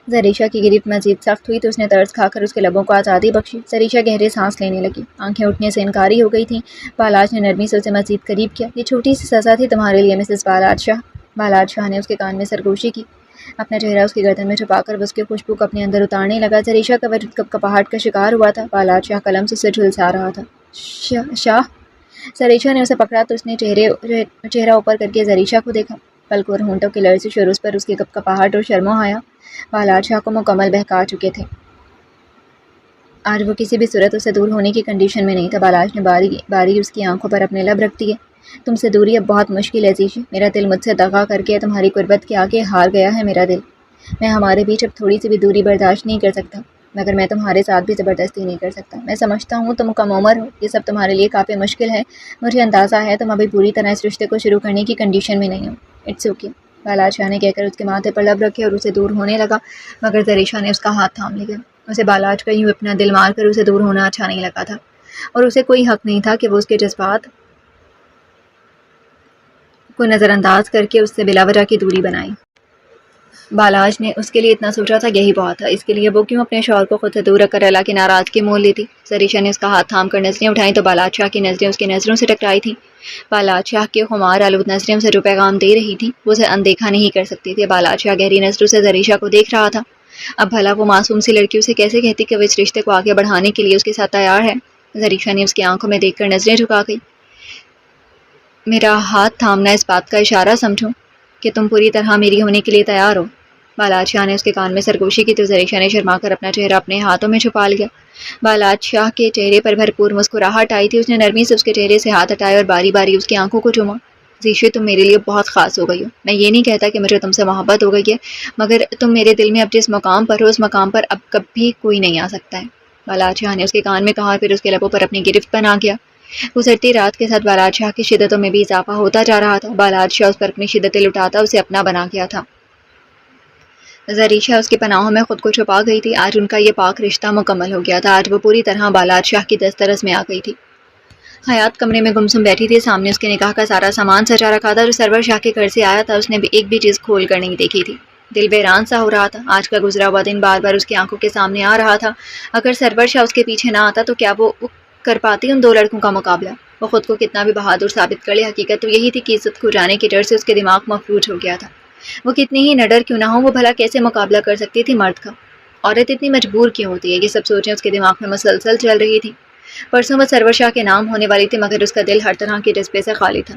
زریشہ کی گرفت مزید سخت ہوئی تو اس نے طرز کھا کر اس کے لبوں کو آزادی بخشی۔ زریشہ گہرے سانس لینے لگی، آنکھیں اٹھنے سے انکاری ہو گئی تھیں۔ بالاج نے نرمی سے اسے مزید قریب کیا۔ یہ چھوٹی سی سزا تھی تمہارے لیے مسز بالاج شاہ۔ بالاج شاہ نے اس کے کان میں سرگوشی کی، اپنا چہرہ اس کی گردن میں چھپا کر وہ اس کی خوشبو کو اپنے اندر اتارنے لگا۔ زریشہ کا وجود کپکپاہٹ کا شکار ہوا تھا۔ بالاج شاہ قلم سے اسے جھلسا رہا تھا۔ شاہ زریشہ نے اسے پکڑا تو اس نے چہرہ اوپر کر کے زریشہ کو دیکھا۔ پلکوں اور ہونٹوں کی لرزش اور اس پر اس کی کپکپاہٹ اور شرم و حیا بالاج شاہ کو مکمل بہکا چکے تھے۔ آج وہ کسی بھی صورت اسے دور ہونے کی کنڈیشن میں نہیں تھا۔ بالاج نے باری اس کی آنکھوں پر اپنے لب رکھ دیے۔ تم سے دوری اب بہت مشکل ہے زیشی، میرا دل مجھ سے دغا کر کے تمہاری قربت کے آگے ہار گیا ہے میرا دل۔ میں ہمارے بیچ اب تھوڑی سی بھی دوری برداشت نہیں کر سکتا، مگر میں تمہارے ساتھ بھی زبردستی نہیں کر سکتا۔ میں سمجھتا ہوں تم کم عمر ہو، یہ سب تمہارے لیے کافی مشکل ہے، مجھے اندازہ ہے تم ابھی پوری طرح اس رشتے کو شروع کرنے کی کنڈیشن میں نہیں ہو۔ اٹس اوکے، بالا شاہ نے کہہ کر اس کے ماتھے پر لب رکھے اور اسے دور ہونے لگا، مگر زریشہ نے اس کا ہاتھ تھام لیا۔ اسے بالاج کا یوں اپنا دل مار کر اسے دور ہونا اچھا نہیں لگا تھا، اور اسے کوئی حق نہیں تھا کہ وہ اس کے جذبات کو نظر انداز کر کے اس سے بلا وجہ کی دوری بنائے۔ بالاج نے اس کے لیے اتنا سوچا تھا یہی بہت تھا، اس کے لیے وہ کیوں اپنے شوہر کو خود سے دور رکھ کر اللہ کی ناراضگی مول لی تھی۔ زریشہ نے اس کا ہاتھ تھام کر نظریں اٹھائیں تو بالاج شاہ کی نظریں اس کی نظروں سے ٹکرائی تھیں۔ بالاج شاہ کے خمار آلود نظریں اسے جو پیغام دے رہی تھیں وہ اسے اندیکھا نہیں کر سکتی تھی۔ بالاج شاہ گہری نظروں سے زریشہ کو دیکھ رہا تھا۔ اب بھلا وہ معصوم سی لڑکی اسے کیسے کہتی کہ وہ اس رشتے کو آگے بڑھانے کے لیے اس کے ساتھ تیار ہے؟ زریشہ نے اس کی آنکھوں میں دیکھ کر نظریں جھکا گئی۔ میرا ہاتھ تھامنا اس بات کا اشارہ سمجھو کہ تم پوری طرح میری ہونے کے لیے تیار ہو۔ بالاج شاہ نے اس کے کان میں سرگوشی کی تو زریشہ نے شرما کر اپنا چہرہ اپنے ہاتھوں میں چھپا لیا۔ بالاج شاہ کے چہرے پر بھرپور مسکراہٹ آئی تھی۔ اس نے نرمی سے اس کے چہرے سے ہاتھ ہٹائے اور باری باری اس کی آنکھوں کو چوما۔ زیشی، تم میرے لیے بہت خاص ہو گئی ہو۔ میں یہ نہیں کہتا کہ مجھے تم سے محبت ہو گئی ہے، مگر تم میرے دل میں اب جس مقام پر ہو اس مقام پر اب کبھی کوئی نہیں آ سکتا ہے۔ بالاج شاہ نے اس کے کان میں کہا اور پھر اس کے لبوں پر اپنی گرفت بنا گیا۔ گزرتی رات کے ساتھ بالاج شاہ کی شدتوں میں بھی اضافہ ہوتا جا رہا تھا۔ بالاج شاہ اس پر اپنی شدتیں لٹاتا اسے اپنا بنا گیا تھا۔ زریشہ اس کی پناہوں میں خود کو چھپا گئی تھی۔ آج ان کا یہ پاک رشتہ مکمل ہو گیا تھا۔ آج وہ پوری طرح بالاج شاہ کی دسترس میں آ گئی تھی۔ حیات کمرے میں گمسم بیٹھی تھی، سامنے اس کے نکاح کا سارا سامان سجا رکھا تھا جو سرور شاہ کے گھر سے آیا تھا۔ اس نے ایک بھی چیز کھول کر نہیں دیکھی تھی۔ دل ویران سا ہو رہا تھا۔ آج کا گزرا ہوا دن بار بار اس کی آنکھوں کے سامنے آ رہا تھا۔ اگر سرور شاہ اس کے پیچھے نہ آتا تو کیا وہ کر پاتی ان دو لڑکوں کا مقابلہ؟ وہ خود کو کتنا بھی بہادر ثابت کر لے، حقیقت تو یہی تھی کہ عزت کھو جانے کے ڈر سے اس کے دماغ مفلوج ہو گیا تھا۔ وہ کتنی ہی نڈر کیوں نہ ہو، وہ بھلا کیسے مقابلہ کر سکتی تھی مرد کا؟ عورت اتنی مجبور کیوں ہوتی ہے؟ یہ سب سوچیں اس کے دماغ میں مسلسل چل رہی تھی۔ پرسوں وہ سرور شاہ کے نام ہونے والی تھی، مگر اس کا دل ہر طرح کے جذبے سے خالی تھا۔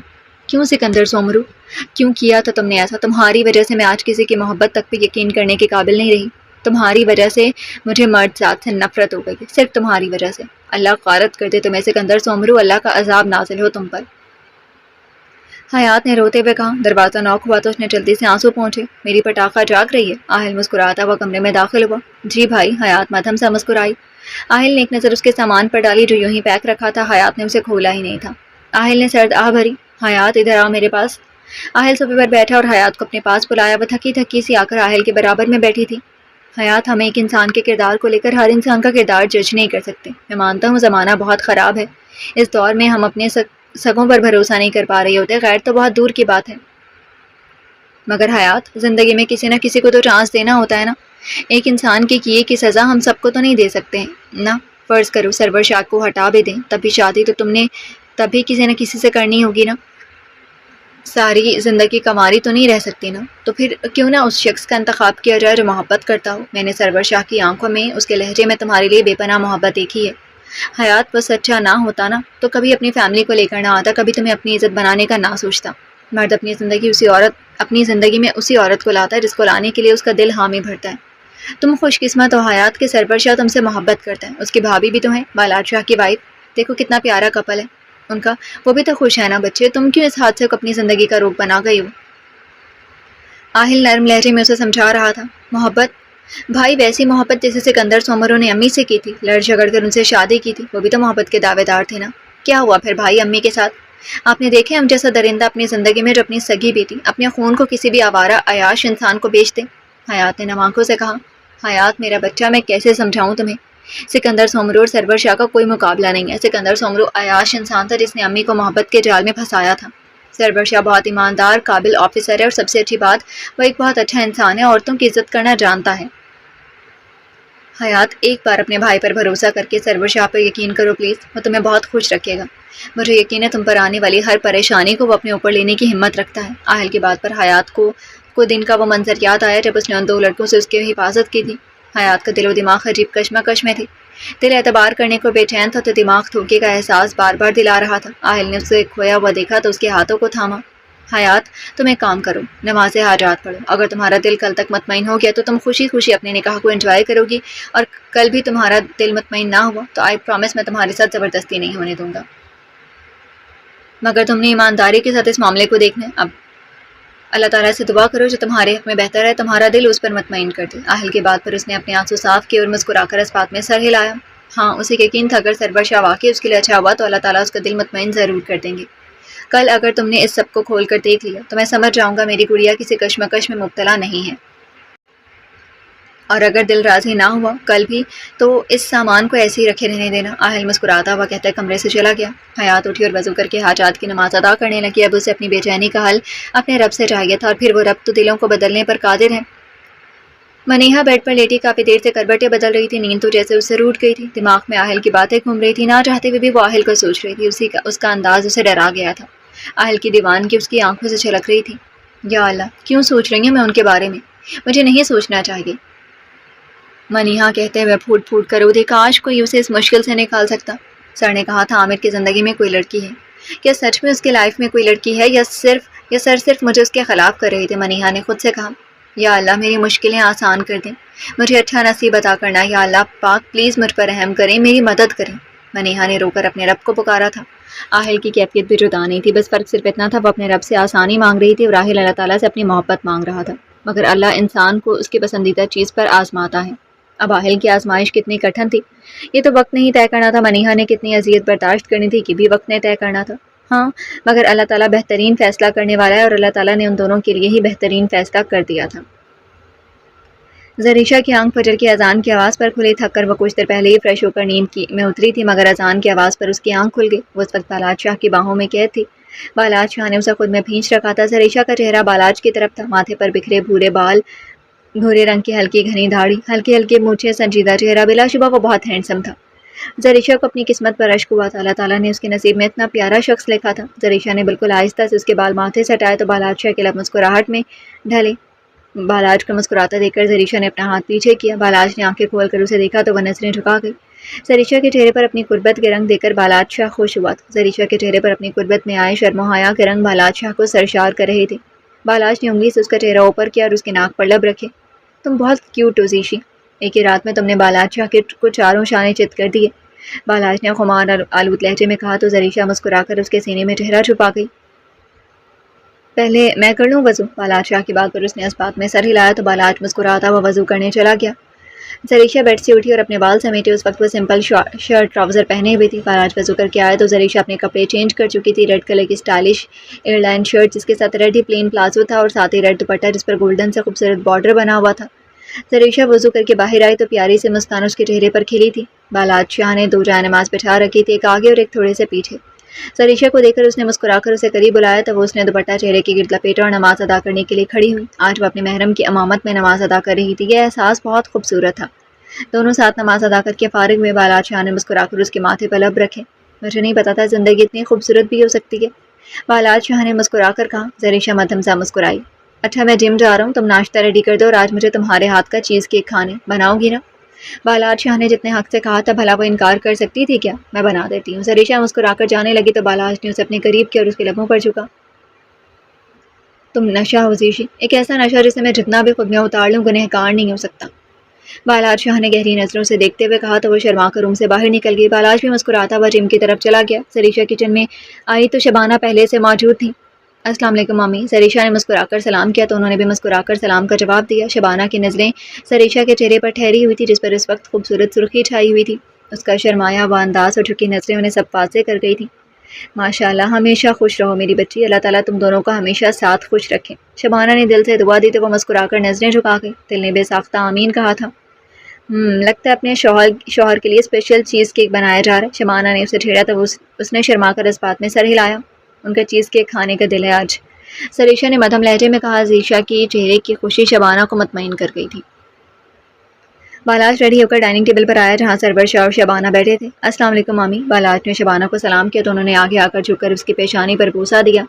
کیوں سکندر سومرو، کیوں کیا تھا تم نے ایسا؟ تمہاری وجہ سے میں آج کسی کی محبت تک پہ یقین کرنے کے قابل نہیں رہی۔ تمہاری وجہ سے مجھے مرد ذات سے نفرت ہو گئی، صرف تمہاری وجہ سے۔ اللہ غارت کر دے تمہیں سکندر سومرو، اللہ کا عذاب نازل ہو تم پر۔ حیات نے روتے ہوئے کہا۔ دروازہ نوک ہوا تو اس نے جلدی سے آنسو پہنچے۔ میری پٹاخہ جاگ رہی ہے؟ آہل مسکراتا ہوا کمرے میں داخل ہوا۔ جی بھائی، حیات مدھم سا مسکرائی۔ آہل نے ایک نظر اس کے سامان پر ڈالی جو یوں ہی پیک رکھا تھا۔ حیات نے اسے کھولا ہی نہیں تھا۔ آہل نے سرد آہ بھری۔ حیات ادھر آ میرے پاس۔ آہل صوفے پر بیٹھا اور حیات کو اپنے پاس بلایا۔ وہ تھکی تھکی سی آ کر آہل کے برابر میں بیٹھی تھی۔ حیات، ہم ایک انسان کے کردار کو لے کر ہر انسان کا کردار جج نہیں کر سکتے۔ میں مانتا ہوں زمانہ بہت خراب ہے، اس دور میں ہم اپنے سگوں پر بھروسہ نہیں کر پا رہے ہوتے، غیر تو بہت دور کی بات ہے۔ مگر حیات، زندگی میں کسی نہ کسی کو تو چانس دینا ہوتا ہے نا۔ ایک انسان کے کیے کی سزا ہم سب کو تو نہیں دے سکتے ہیں نا۔ فرض کرو سرور شاہ کو ہٹا بھی دیں، تب بھی شادی تو تم نے تب بھی کسی نہ کسی سے کرنی ہوگی نا۔ ساری زندگی کنواری تو نہیں رہ سکتی نا، تو پھر کیوں نہ اس شخص کا انتخاب کیا جائے جو محبت کرتا ہو۔ میں نے سرور شاہ کی آنکھوں میں، اس کے لہجے میں تمہارے لیے بے پناہ محبت دیکھی ہے۔ حیات، وہ سچا نہ ہوتا نا تو کبھی اپنی فیملی کو لے کر نہ آتا، کبھی تمہیں اپنی عزت بنانے کا نہ سوچتا۔ مرد اپنی زندگی میں اسی عورت کو لاتا ہے جس کو لانے کے لیے اس کا دل حامی بھرتا ہے۔ تم خوش قسمت ہو حیات کے سرور شاہ تم سے محبت کرتا ہے۔ اس کی بھابھی بھی تو ہے، بالاج شاہ کی وائف، دیکھو کتنا پیارا کپل ہے ان کا، وہ بھی تو خوش ہے نا بچے۔ تم کیوں اس حادثے کو اپنی زندگی کا روپ بنا گئی ہو؟ آہل نرم لہجے میں اسے سمجھا رہا تھا۔ محبت بھائی، ویسی محبت جیسے سکندر سومرو نے امی سے کی تھی، لڑ جھگڑ کر ان سے شادی کی تھی، وہ بھی تو محبت کے دعوے دار تھے نا۔ کیا ہوا پھر بھائی امی کے ساتھ؟ آپ نے دیکھے ہم جیسا درندہ اپنی زندگی میں جو اپنی سگی بیٹی، اپنے خون کو کسی بھی آوارہ عیاش انسان کو بیچ دے؟ حیات نے نم آنکھوں سے کہا۔ حیات میرا بچہ، میں کیسے سمجھاؤں تمہیں؟ سکندر سومرو اور سرور شاہ کا کوئی مقابلہ نہیں ہے۔ سکندر سومرو عیاش انسان تھا جس نے امی کو محبت کے جال میں پھنسایا تھا۔ سرور شاہ بہت ایماندار قابل آفیسر ہے، اور سب سے اچھی بات وہ ایک بہت اچھا انسان ہے، عورتوں کی عزت کرنا جانتا ہے۔ حیات، ایک بار اپنے بھائی پر بھروسہ کر کے سرور شاہ پر یقین کرو پلیز، وہ تمہیں بہت خوش رکھے گا۔ مجھے یقین ہے تم پر آنے والی ہر پریشانی کو وہ اپنے اوپر لینے کی ہمت رکھتا ہے۔ آہل کی بات پر حیات کو دن کا وہ منظر یاد آیا جب اس نے ان دو لڑکوں سے اس کی حفاظت کی تھی۔ حیات کا دل و دماغ عجیب کشمکش میں تھی۔ دل اعتبار کرنے کو بے چین تھا تو دماغ دھوکے کا احساس بار بار دلا رہا تھا۔ آہل نے اسے کھویا ہوا دیکھا تو اس کے ہاتھوں کو تھاما۔ حیات، تم ایک کام کرو، نماز حاجات پڑھو۔ اگر تمہارا دل کل تک مطمئن ہو گیا تو تم خوشی خوشی اپنے نکاح کو انجوائے کرو گی، اور کل بھی تمہارا دل مطمئن نہ ہوا تو آئی پرامس میں تمہارے ساتھ زبردستی نہیں ہونے دوں گا۔ مگر تم نے ایمانداری کے ساتھ اس معاملے کو دیکھنا ہے۔ اب اللہ تعالیٰ سے دعا کرو جو تمہارے حق میں بہتر ہے، تمہارا دل اس پر مطمئن کر دے۔ آہل کی بات پر اس نے اپنے آنسو صاف کیے اور مسکرا کر اس بات میں سر ہلایا۔ ہاں، اسے یقین تھا اگر سرور شاہ واقعی اس کے لیے اچھا ہوا تو اللہ تعالیٰ اس کا دل مطمئن ضرور کر دیں گے۔ کل اگر تم نے اس سب کو کھول کر دیکھ لیا تو میں سمجھ جاؤں گا میری گڑیا کسی کشمکش میں مبتلا نہیں ہے، اور اگر دل راضی نہ ہوا کل بھی تو اس سامان کو ایسے ہی رکھے رہنے دینا۔ آہل مسکراتا ہوا کہتا ہے کمرے سے چلا گیا۔ حیات اٹھی اور وضو کر کے حاجات کی نماز ادا کرنے لگی۔ اب اسے اپنی بے چینی کا حل اپنے رب سے چاہیے تھا، اور پھر وہ رب تو دلوں کو بدلنے پر قادر ہے۔ منیہا بیڈ پر لیٹی کافی دیر سے کربٹیں بدل رہی تھی، نیند تو جیسے اس سے روٹ گئی تھی۔ دماغ میں آہل کی باتیں گھوم رہی تھی، نہ چاہتے ہوئے بھی وہ آہل کو سوچ رہی تھی۔ اس کا انداز اسے ڈرا گیا تھا۔ آہل کی دیوانگی اس کی آنکھوں سے چھلک رہی تھی۔ یا اللہ، کیوں سوچ رہی ہوں میں ان کے بارے میں؟ مجھے نہیں سوچنا چاہیے، منیہا کہتے ہوئے پھوٹ پھوٹ کر ادھے کاش کوئی اسے اس مشکل سے نکال سکتا۔ سر نے کہا تھا عامر کی زندگی میں کوئی لڑکی ہے۔ کیا سچ میں اس کی لائف میں کوئی لڑکی ہے یا سر صرف مجھے اس کے خلاف کر رہے تھے؟ منیہا نے خود سے کہا۔ یا اللہ، میری مشکلیں آسان کر دیں، مجھے اچھا نصیب عطا کرنا۔ یا اللہ پاک پلیز مجھ پر رحم کریں، میری مدد کریں۔ منیہا نے رو کر اپنے رب کو پکارا تھا۔ آہل کی کیفیت بھی جدا نہیں تھی، بس فرق صرف اتنا تھا وہ اپنے رب سے آسانی مانگ رہی تھی اور آہل اللہ تعالیٰ سے اپنی محبت مانگ رہا تھا۔ مگر اللہ انسان کو اس کی پسندیدہ چیز پر آزماتا ہے۔ اب آہل کی آزمائش کتنی کٹھن تھی یہ تو وقت نہیں طے کرنا تھا۔ منیہا نے کتنی اذیت برداشت کرنی تھی کہ بھی وقت نے طے کرنا تھا۔ ہاں، مگر اللہ تعالیٰ بہترین فیصلہ کرنے والا ہے، اور اللہ تعالیٰ نے ان دونوں کے لیے ہی بہترین فیصلہ کر دیا تھا۔ زریشا کی آنکھ فجر کی اذان کی آواز پر کھلی۔ تھک کر وہ کچھ دیر پہلے ہی فریش ہو کر نیند میں اتری تھی، مگر اذان کی آواز پر اس کی آنکھ کھل گئی۔ وہ اس وقت بالاج شاہ کی باہوں میں قید تھی۔ بالاج شاہ نے اسے خود میں بھینچ رکھا تھا۔ زریشا کا چہرہ بالاج کی طرف تھا، ماتھے پر بکھرے بھورے بال، بھورے رنگ کی ہلکی گھنی داڑھی، ہلکی ہلکی مونچھیں، سنجیدہ چہرہ۔ بلا شبہ وہ بہت ہینڈسم تھا۔ زریشا کو اپنی قسمت پر اشک ہوا تھا، اللہ تعالیٰ نے اس کے نصیب میں اتنا پیارا شخص لکھا تھا۔ زریشا نے بالکل آہستہ سے اس کے بال ماتھے سے ہٹائے تو بالاج شاہ کے لب مسکراہٹ میں ڈھلے۔ بالاج کو مسکراتا دیکھ کر زریشا نے اپنا ہاتھ پیچھے کیا۔ بالاج نے آنکھیں کھول کر اسے دیکھا تو وہ نظریں جھکا گئی۔ زریشا کے چہرے پر اپنی قربت کے رنگ دیکھ کر بالاج شاہ خوش ہوا تھا۔ زریشا کے چہرے پر اپنی قربت میں آئے شرم و حیا کے رنگ بالاج شاہ کو سرشار کر رہے تھے۔ بالاج نے انگلی سے اس کا چہرہ اوپر کیا اور اس کے ناک پر لب رکھے۔ تم بہت کیوٹ ہو زیشی، ایک ہی رات میں تم نے بالاج شاہ کے چاروں شانے چت کر دیے، بالاج نے خمار آلود لہجے میں کہا تو زریشا مسکرا کر اس کے سینے میں چہرہ چھپا گئی۔ پہلے میں کر لوں وضو؟ بالاج شاہ کی بات پر اس نے اس بات میں سر ہلایا تو بالاج مسکراتا ہوا وضو کرنے چلا گیا۔ زریشا بیڈ سے اٹھی اور اپنے بال سمیٹے۔ اس وقت وہ سمپل شرٹ ٹراؤزر پہنے ہوئی تھی۔ بالاج وضو کر کے آئے تو زریشا اپنے کپڑے چینج کر چکی تھی۔ ریڈ کلر کی اسٹائلش ایئر لائن شرٹ جس کے ساتھ ریڈ ہی پلین پلازو تھا اور ساتھ ہی ریڈ دوپٹہ جس پر گولڈن سے خوبصورت بارڈر بنا ہوا تھا۔ زریشا وضو کر کے باہر آئی تو پیاری سے مسکان اس کے چہرے پر کھلی تھی۔ بالاج شاہ نے 2 جائے نماز بچھا رکھی تھی، ایک آگے اور ایک تھوڑے سے پیچھے۔ زریشا کو دیکھ کر اس نے مسکرا کر اسے قریب بلایا تو وہ اس نے دوپٹہ چہرے کے گرد لپیٹا اور نماز ادا کرنے کے لیے کھڑی ہوئی۔ آج وہ اپنے محرم کی امامت میں نماز ادا کر رہی تھی۔ یہ احساس بہت خوبصورت تھا۔ دونوں ساتھ نماز ادا کر کے فارغ ہوئے۔ بالاج شاہ نے مسکرا کر اس کے ماتھے پر لب رکھے۔ مجھے نہیں پتا تھا زندگی اتنی خوبصورت بھی ہو سکتی ہے، بالاج شاہ نے مسکرا کر کہا۔ زریشا مدھم سا مسکرائی۔ اچھا میں جم جا رہا ہوں، تم ناشتہ ریڈی کر دو اور آج مجھے تمہارے ہاتھ کا چیز کیک کھانے بناؤ گی نا؟ بالاج شاہ نے جتنے حق سے کہا تھا بھلا وہ انکار کر سکتی تھی کیا؟ میں بنا دیتی ہوں۔ زریشا مسکرا کر جانے لگی تو بالاج نے اسے اپنے قریب کیا اور اس کے لبوں پر جھکا۔ تم نشہ ہو زیشی، ایک ایسا نشہ جسے میں جتنا بھی خود میں اتار لوں گنہگار نہیں ہو سکتا، بالاج شاہ نے گہری نظروں سے دیکھتے ہوئے کہا تو وہ شرما کر روم سے باہر نکل گئی۔ بالاج بھی مسکراتا ہوا جم کی طرف چلا گیا۔ زریشا کچن میں آئی تو شبانہ پہلے سے موجود تھی۔ السلام علیکم مامی، زریشا نے مسکرا کر سلام کیا تو انہوں نے بھی مسکرا کر سلام کا جواب دیا۔ شبانہ کی نظریں زریشا کے چہرے پر ٹھہری ہوئی تھی جس پر اس وقت خوبصورت سرخی چھائی ہوئی تھی۔ اس کا شرمایا ہوا انداز اور جھکی نظریں انہیں سب واضح کر گئی تھی۔ ماشاء اللہ، ہمیشہ خوش رہو میری بچی، اللہ تعالیٰ تم دونوں کا ہمیشہ ساتھ خوش رکھے۔ شبانہ نے دل سے دعا دی تو وہ مسکرا کر نظریں جھکا گئی۔ دل نے بے ساختہ آمین کہا تھا۔ لگتا ہے اپنے شوہر کے لیے اسپیشل چیز کیک بنایا جا رہا ہے۔ شبانہ نے اسے چھیڑا تو اس نے شرما کر اس بات میں سر ہلایا۔ ان کا چیز کیک کھانے کا دل ہے آج، زریشا نے مدھم لہجے میں کہا۔ زریشا کی چہرے کی خوشی شبانہ کو مطمئن کر گئی تھی۔ بالاج ریڈی ہو کر ڈائننگ ٹیبل پر آیا جہاں سرور شاہ اور شبانہ بیٹھے تھے۔ السلام علیکم مامی، بالاج نے شبانہ کو سلام کیا تو انہوں نے آگے آ کر جھک کر اس کی پیشانی پر بوسہ دیا۔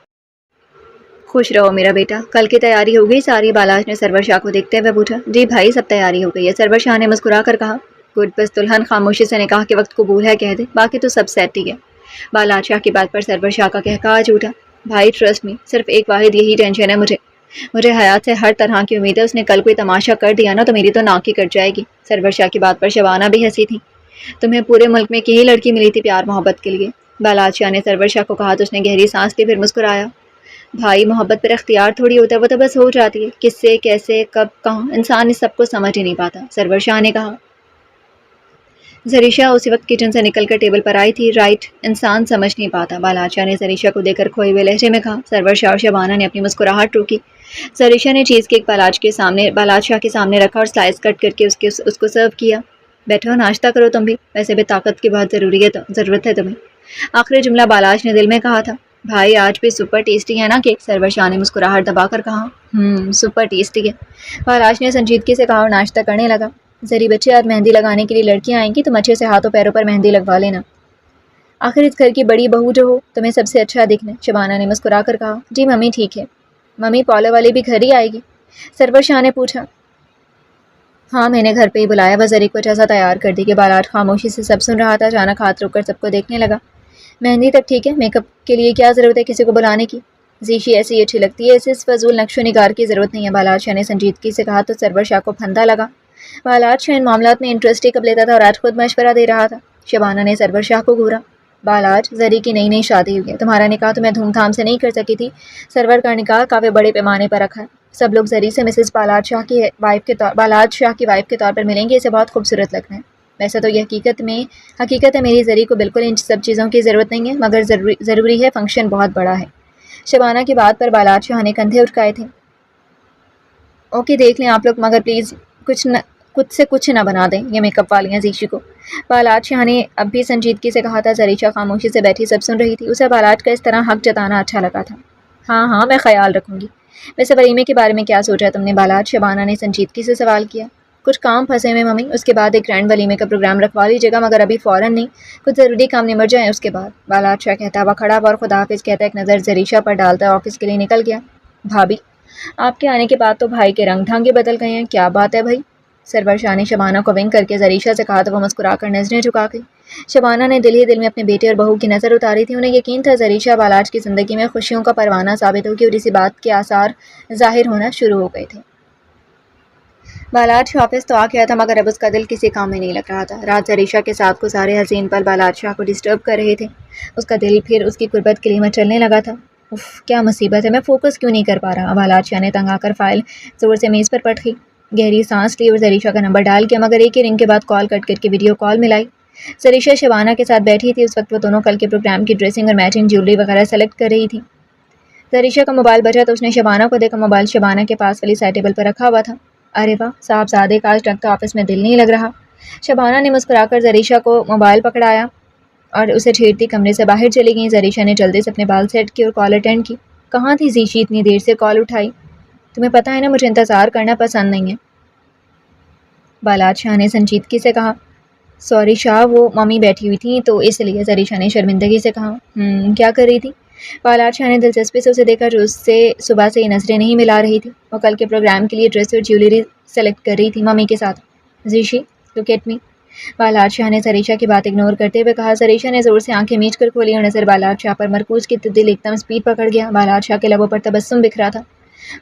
خوش رہو میرا بیٹا، کل کی تیاری ہو گئی ساری؟ بالاج نے سرور شاہ کو دیکھتے ہوئے پوچھا۔ جی بھائی، سب تیاری ہو گئی ہے، سرور شاہ نے مسکرا کر کہا۔ گڈ، بس دلہن خاموشی سے نکاح کے وقت قبول ہے کہہ دے، باقی تو سب سیٹ ہی ہے۔ بالاج شاہ کی بات پر سرور شاہ کا قہقہا اٹھا۔ بھائی ٹرسٹ می، صرف ایک واحد یہی ٹینشن ہے مجھے حیات سے ہر طرح کی امید ہے۔ اس نے کل کوئی تماشا کر دیا نا تو میری تو ناک ہی کٹ جائے گی۔ سرور شاہ کی بات پر شبانہ بھی ہنسی تھی۔ تمہیں پورے ملک میں یہی لڑکی ملی تھی پیار محبت کے لیے؟ بالاچ شاہ نے سرور شاہ کو کہا تو اس نے گہری سانس لی، پھر مسکرایا۔ بھائی محبت پر اختیار تھوڑی ہوتا ہے، وہ تو بس ہو جاتی ہے، کس سے کیسے کب کہاں انسان اس سب کو سمجھ ہی نہیں پاتا، سرور شاہ نے کہا۔ زریشا اسی وقت کچن سے نکل کر ٹیبل پر آئی تھی۔ رائٹ، انسان سمجھ نہیں پاتا، بالاچ شاہ نے زریشا کو دیکھ کر کھوئے ہوئے لہجے میں کہا۔ سرور شاہ اور شبانہ نے اپنی مسکراہٹ روکی۔ زریشا نے چیز کیک بالاچ شاہ کے سامنے رکھا اور سلائس کٹ کر کے اس کو سرو کیا۔ بیٹھو، ناشتہ کرو تم بھی، ویسے بھی طاقت کی بہت ضرورت ہے تمہیں۔ آخری جملہ بالاچ نے دل میں کہا تھا۔ بھائی آج بھی سپر ٹیسٹی ہے نا کیک، سرور شاہ نے مسکراہٹ دبا کر کہا۔ سپر ٹیسٹی ہے، بالاچ نے سنجیدگی سے کہا اور ناشتہ کرنے لگا۔ زری بچے، آج مہندی لگانے کے لیے لڑکیاں آئیں گی، تم اچھے سے ہاتھوں پیروں پر مہندی لگوا لینا، آخر اس گھر کی بڑی بہو جو ہو تمہیں سب سے اچھا دکھنا ہے، شبانہ نے مسکرا کر کہا۔ جی ممی ٹھیک ہے۔ ممی پارلر والی بھی گھر ہی آئے گی؟ سرور شاہ نے پوچھا۔ ہاں میں نے گھر پہ ہی بلایا، بس زری کو اچھا سا تیار کر دی کہ بالاچ خاموشی سے سب سن رہا تھا۔ اچانک ہاتھ روک کر سب کو دیکھنے لگا۔ مہندی تک ٹھیک ہے، میک اپ کے لیے کیا ضرورت ہے کسی کو بلانے کی؟ زیشی ایسی اچھی لگتی ہے، اسے اس فضول نقش و نگار کی ضرورت نہیں ہے، بالاچ شاہ نے سنجیدگی سے کہا تو سرور شاہ کو پھندا لگا۔ بالاچ شاہ ان معاملات میں انٹرسٹ ہی کب لیتا تھا اور آج خود مشورہ دے رہا تھا۔ شبانہ نے سرور شاہ کو گھورا۔ بالاچ، زری کی نئی شادی ہوئی ہے، تمہارا نکاح تو میں دھوم دھام سے نہیں کر سکی تھی، سرور کا نکاح کافی بڑے پیمانے پر رکھا ہے، سب لوگ زری سے مسز بالاچ شاہ کی وائف کے طور پر ملیں گے، اسے بہت خوبصورت لگنا ہے۔ ویسے تو یہ حقیقت ہے میری زری کو بالکل ان سب چیزوں کی ضرورت نہیں ہے، مگر ضروری ہے، فنکشن بہت بڑا ہے۔ شبانہ کی بات پر بالاچ شاہ نے کندھے اٹھائے تھے۔ اوکے دیکھ لیں آپ لوگ، مگر پلیز کچھ نہ بنا دیں یہ میک اپ والیاں زیشی کو، بالاچ شاہ نے اب بھی سنجیدگی سے کہا تھا۔ زریشا خاموشی سے بیٹھی سب سن رہی تھی، اسے بالاچ کا اس طرح حق جتانا اچھا لگا تھا۔ ہاں میں خیال رکھوں گی۔ ویسے ولیمے کے بارے میں کیا سوچا تم نے بالاچ؟ شبانہ نے سنجیدگی سے سوال کیا۔ کچھ کام پھنسے ہوئے ممی، اس کے بعد ایک گرینڈ ولیمے کا پروگرام رکھوا لیجیے گا، مگر ابھی فوراً نہیں، کچھ ضروری کام نمٹ جائیں اس کے بعد، بالاچ شاہ کہتا ہوا کھڑا ہوا اور خدا حافظ کہتا ایک نظر زریشا پر ڈالتا آفس کے لیے نکل گیا۔ بھابھی، آپ کے آنے کے بعد تو بھائی کے رنگ ڈھنگ بدل گئے ہیں، کیا بات ہے بھائی؟ سرور شاہ نے شبانہ کو ونک کر کے زریشا سے کہا تو وہ مسکرا کر نظریں جھکا گئی۔ شبانہ نے دل ہی دل میں اپنے بیٹے اور بہو کی نظر اتاری تھی، انہیں یقین تھا زریشا بالاچ کی زندگی میں خوشیوں کا پروانہ ثابت ہوگی اور اسی بات کے آثار ظاہر ہونا شروع ہو گئے تھے۔ بالاچ واپس تو آ گیا تھا، مگر اب اس کا دل کسی کام میں نہیں لگ رہا تھا۔ رات زریشا کے ساتھ کو سارے حسین پل بالاچ شاہ کو ڈسٹرب کر رہے تھے، اس کا دل پھر اس کی قربت کے لیے مچلنے لگا تھا۔ اف، کیا مصیبت ہے، میں فوکس کیوں نہیں کر پا رہا؟ بالاچ شاہ نے تنگ آ کر فائل زور سے میز پر پٹکی، گہری سانس لی اور زریشا کا نمبر ڈال کیا، مگر ایک ہی رنگ کے بعد کال کٹ کر کے ویڈیو کال ملائی۔ زریشا شبانہ کے ساتھ بیٹھی تھی، اس وقت وہ دونوں کل کے پروگرام کی ڈریسنگ اور میچنگ جیولری وغیرہ سلیکٹ کر رہی تھی۔ زریشا کا موبائل بجا تو اس نے شبانہ کو دیکھا، موبائل شبانہ کے پاس والی سائڈ ٹیبل پر رکھا ہوا تھا۔ ارے واہ، صاحبزادے کا آج تک تو آفس میں دل نہیں لگ رہا۔ شبانہ نے مسکرا کر زریشا کو موبائل پکڑایا اور اسے چھیڑتی کمرے سے باہر چلی گئی۔ زریشا نے جلدی سے اپنے بال سیٹ کیے اور کال اٹینڈ کی۔ کہاں تھی زیشی اتنی دیر سے کال اٹھائی؟ تمہیں پتہ ہے نا مجھے انتظار کرنا پسند نہیں ہے، بالاچ شاہ نے سنجیدگی سے کہا۔ سوری شاہ، وہ ممی بیٹھی ہوئی تھی تو اس لیے، زریشا نے شرمندگی سے کہا۔ کیا کر رہی تھی؟ بالاچ شاہ نے دلچسپی سے اسے دیکھا جو اس سے صبح سے یہ نظریں نہیں ملا رہی تھی۔ وہ کل کے پروگرام کے لیے ڈریس اور جیولری سلیکٹ کر رہی تھی ممی کے ساتھ۔ زیشی لک ایٹ می، بالاچ شاہ نے زریشا کی بات اگنور کرتے ہوئے کہا۔ زریشا نے زور سے آنکھیں میچ کر کھولی اور نظر بالاچ شاہ پر مرکوز کی، دل ایک دم سپیڈ پکڑ گیا۔ بالاچ شاہ کے لبوں پر تبسم بکھرا تھا۔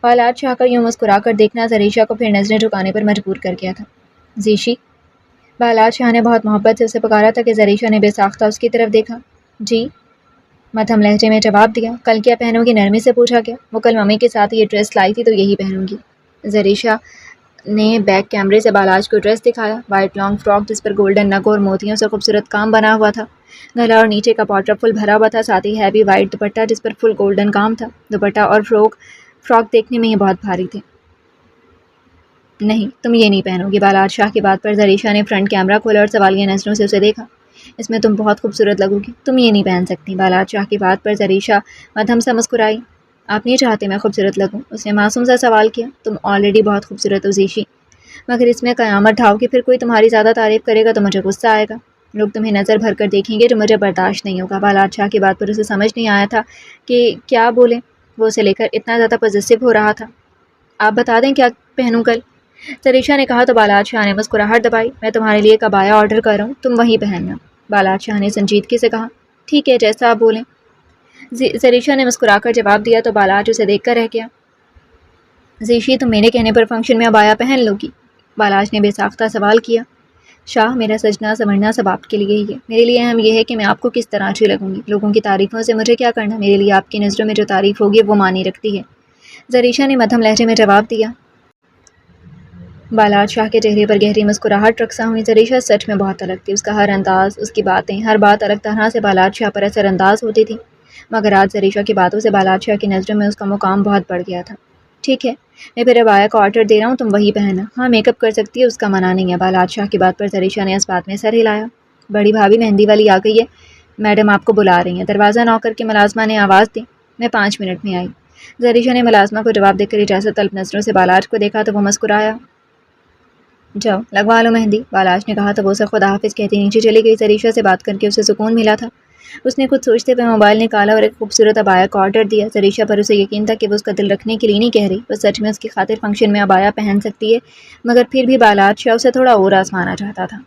بالاچ شاہ کا یوں مسکرا کر دیکھنا زریشا کو پھر نظریں جھکانے پر مجبور کر گیا تھا۔ زیشی، بالاچ شاہ نے بہت محبت سے اسے پکارا تھا کہ زریشا نے بے ساختہ اس کی طرف دیکھا۔ جی، مدھم لہجے میں جواب دیا۔ کل کیا پہنو گی؟ نرمی سے پوچھا گیا۔ وہ کل ممی کے ساتھ یہ ڈریس لائی تھی تو یہی پہنوں گی۔ زریشا نے بیک کیمرے سے بالاچ کو ڈریس دکھایا، وائٹ لانگ فراک جس پر گولڈن نگ اور موتیوں سے خوبصورت کام بنا ہوا تھا، گلا اور نیچے کا پاٹر فل بھرا ہوا تھا، ساتھ ہی ہیوی وائٹ دوپٹہ جس پر فل گولڈن کام تھا۔ دوپٹہ اور فراک دیکھنے میں یہ بہت بھاری تھے۔ نہیں، تم یہ نہیں پہنو گی، بالاچ شاہ کی بات پر زریشا نے فرنٹ کیمرہ کھولا اور سوالیہ نظروں سے اسے دیکھا۔ اس میں تم بہت خوبصورت لگو گی، تم یہ نہیں پہن سکتی، بالاچ شاہ کی بات پر زریشا مدھم سا مسکرائی۔ آپ نہیں چاہتے میں خوبصورت لگوں؟ اس نے معصوم سا سوال کیا۔ تم آلریڈی بہت خوبصورت ہو زیشی، مگر اس میں قیامت ڈھاؤ کہ پھر کوئی تمہاری زیادہ تعریف کرے گا تو مجھے غصہ آئے گا، لوگ تمہیں نظر بھر کر دیکھیں گے جو مجھے برداشت نہیں ہوگا۔ بالاچ شاہ کی بات پر اسے سمجھ نہیں آیا تھا کہ کیا بولے، وہ اسے لے کر اتنا زیادہ پوزیسو ہو رہا تھا۔ آپ بتا دیں کیا پہنوں کل؟ زریشا نے کہا تو بالاچ شاہ نے مسکراہٹ دبائی۔ میں تمہارے لیے کبایا آرڈر کر رہا ہوں، تم وہی پہننا، بالاچ شاہ نے سنجیدگی سے کہا۔ ٹھیک ہے، جیسا آپ بولیں، زریشا نے مسکرا کر جواب دیا تو بالاچ اسے دیکھ کر رہ گیا۔ زیشی، تم میرے کہنے پر فنکشن میں ابایا پہن لو گی؟ بالاچ نے بے ساختہ سوال کیا۔ شاہ میرا سجنا سمجھنا سب آپ کے لیے ہی ہے، میرے لیے اہم یہ ہے کہ میں آپ کو کس طرح اچھی لگوں گی، لوگوں کی تعریفوں سے مجھے کیا کرنا، میرے لیے آپ کی نظروں میں جو تعریف ہوگی وہ معنی رکھتی ہے۔ زریشا نے مدھم لہجے میں جواب دیا۔ بالات شاہ کے چہرے پر گہری مسکراہٹ رقصاں ہوئی۔ زریشا سچ میں بہت الگ تھی، اس کا ہر انداز، اس کی باتیں، ہر بات الگ طرح سے بالات شاہ پر اثر انداز ہوتی تھی، مگر آج زریشا کی باتوں سے بالات شاہ کی نظروں میں اس کا مقام بہت بڑھ گیا تھا۔ ٹھیک ہے، میں پھر ابایا کا آرڈر دے رہا ہوں، تم وہی پہننا۔ ہاں میک اپ کر سکتی ہے، اس کا منع نہیں ہے۔ بالات شاہ کی بات پر زریشا نے اس بات میں سر ہلایا۔ بڑی بھابھی مہندی والی آ گئی ہے، میڈم آپ کو بلا رہی ہیں۔ دروازہ نوک کر کے ملازمہ نے آواز دی۔ میں 5 منٹ میں آئی۔ زریشا نے ملازمہ کو جواب دے کر اجازت طلب نظروں سے بالاج کو دیکھا تو وہ مسکرایا۔ جاؤ لگوا لو مہندی، بالاج نے کہا تو وہ اسے خدا حافظ کہتی نیچے چلی گئی۔ زریشا سے بات کر کے اسے سکون ملا تھا۔ اس نے کچھ سوچتے ہوئے موبائل نکالا اور ایک خوبصورت ابایا کا آرڈر دیا۔ زریشا پر اسے یقین تھا کہ وہ اس کا دل رکھنے کے لیے نہیں کہہ رہی، وہ سچ میں اس کی خاطر فنکشن میں ابایا پہن سکتی ہے، مگر پھر بھی بالاج شاہ اسے تھوڑا اور آزمانا چاہتا تھا۔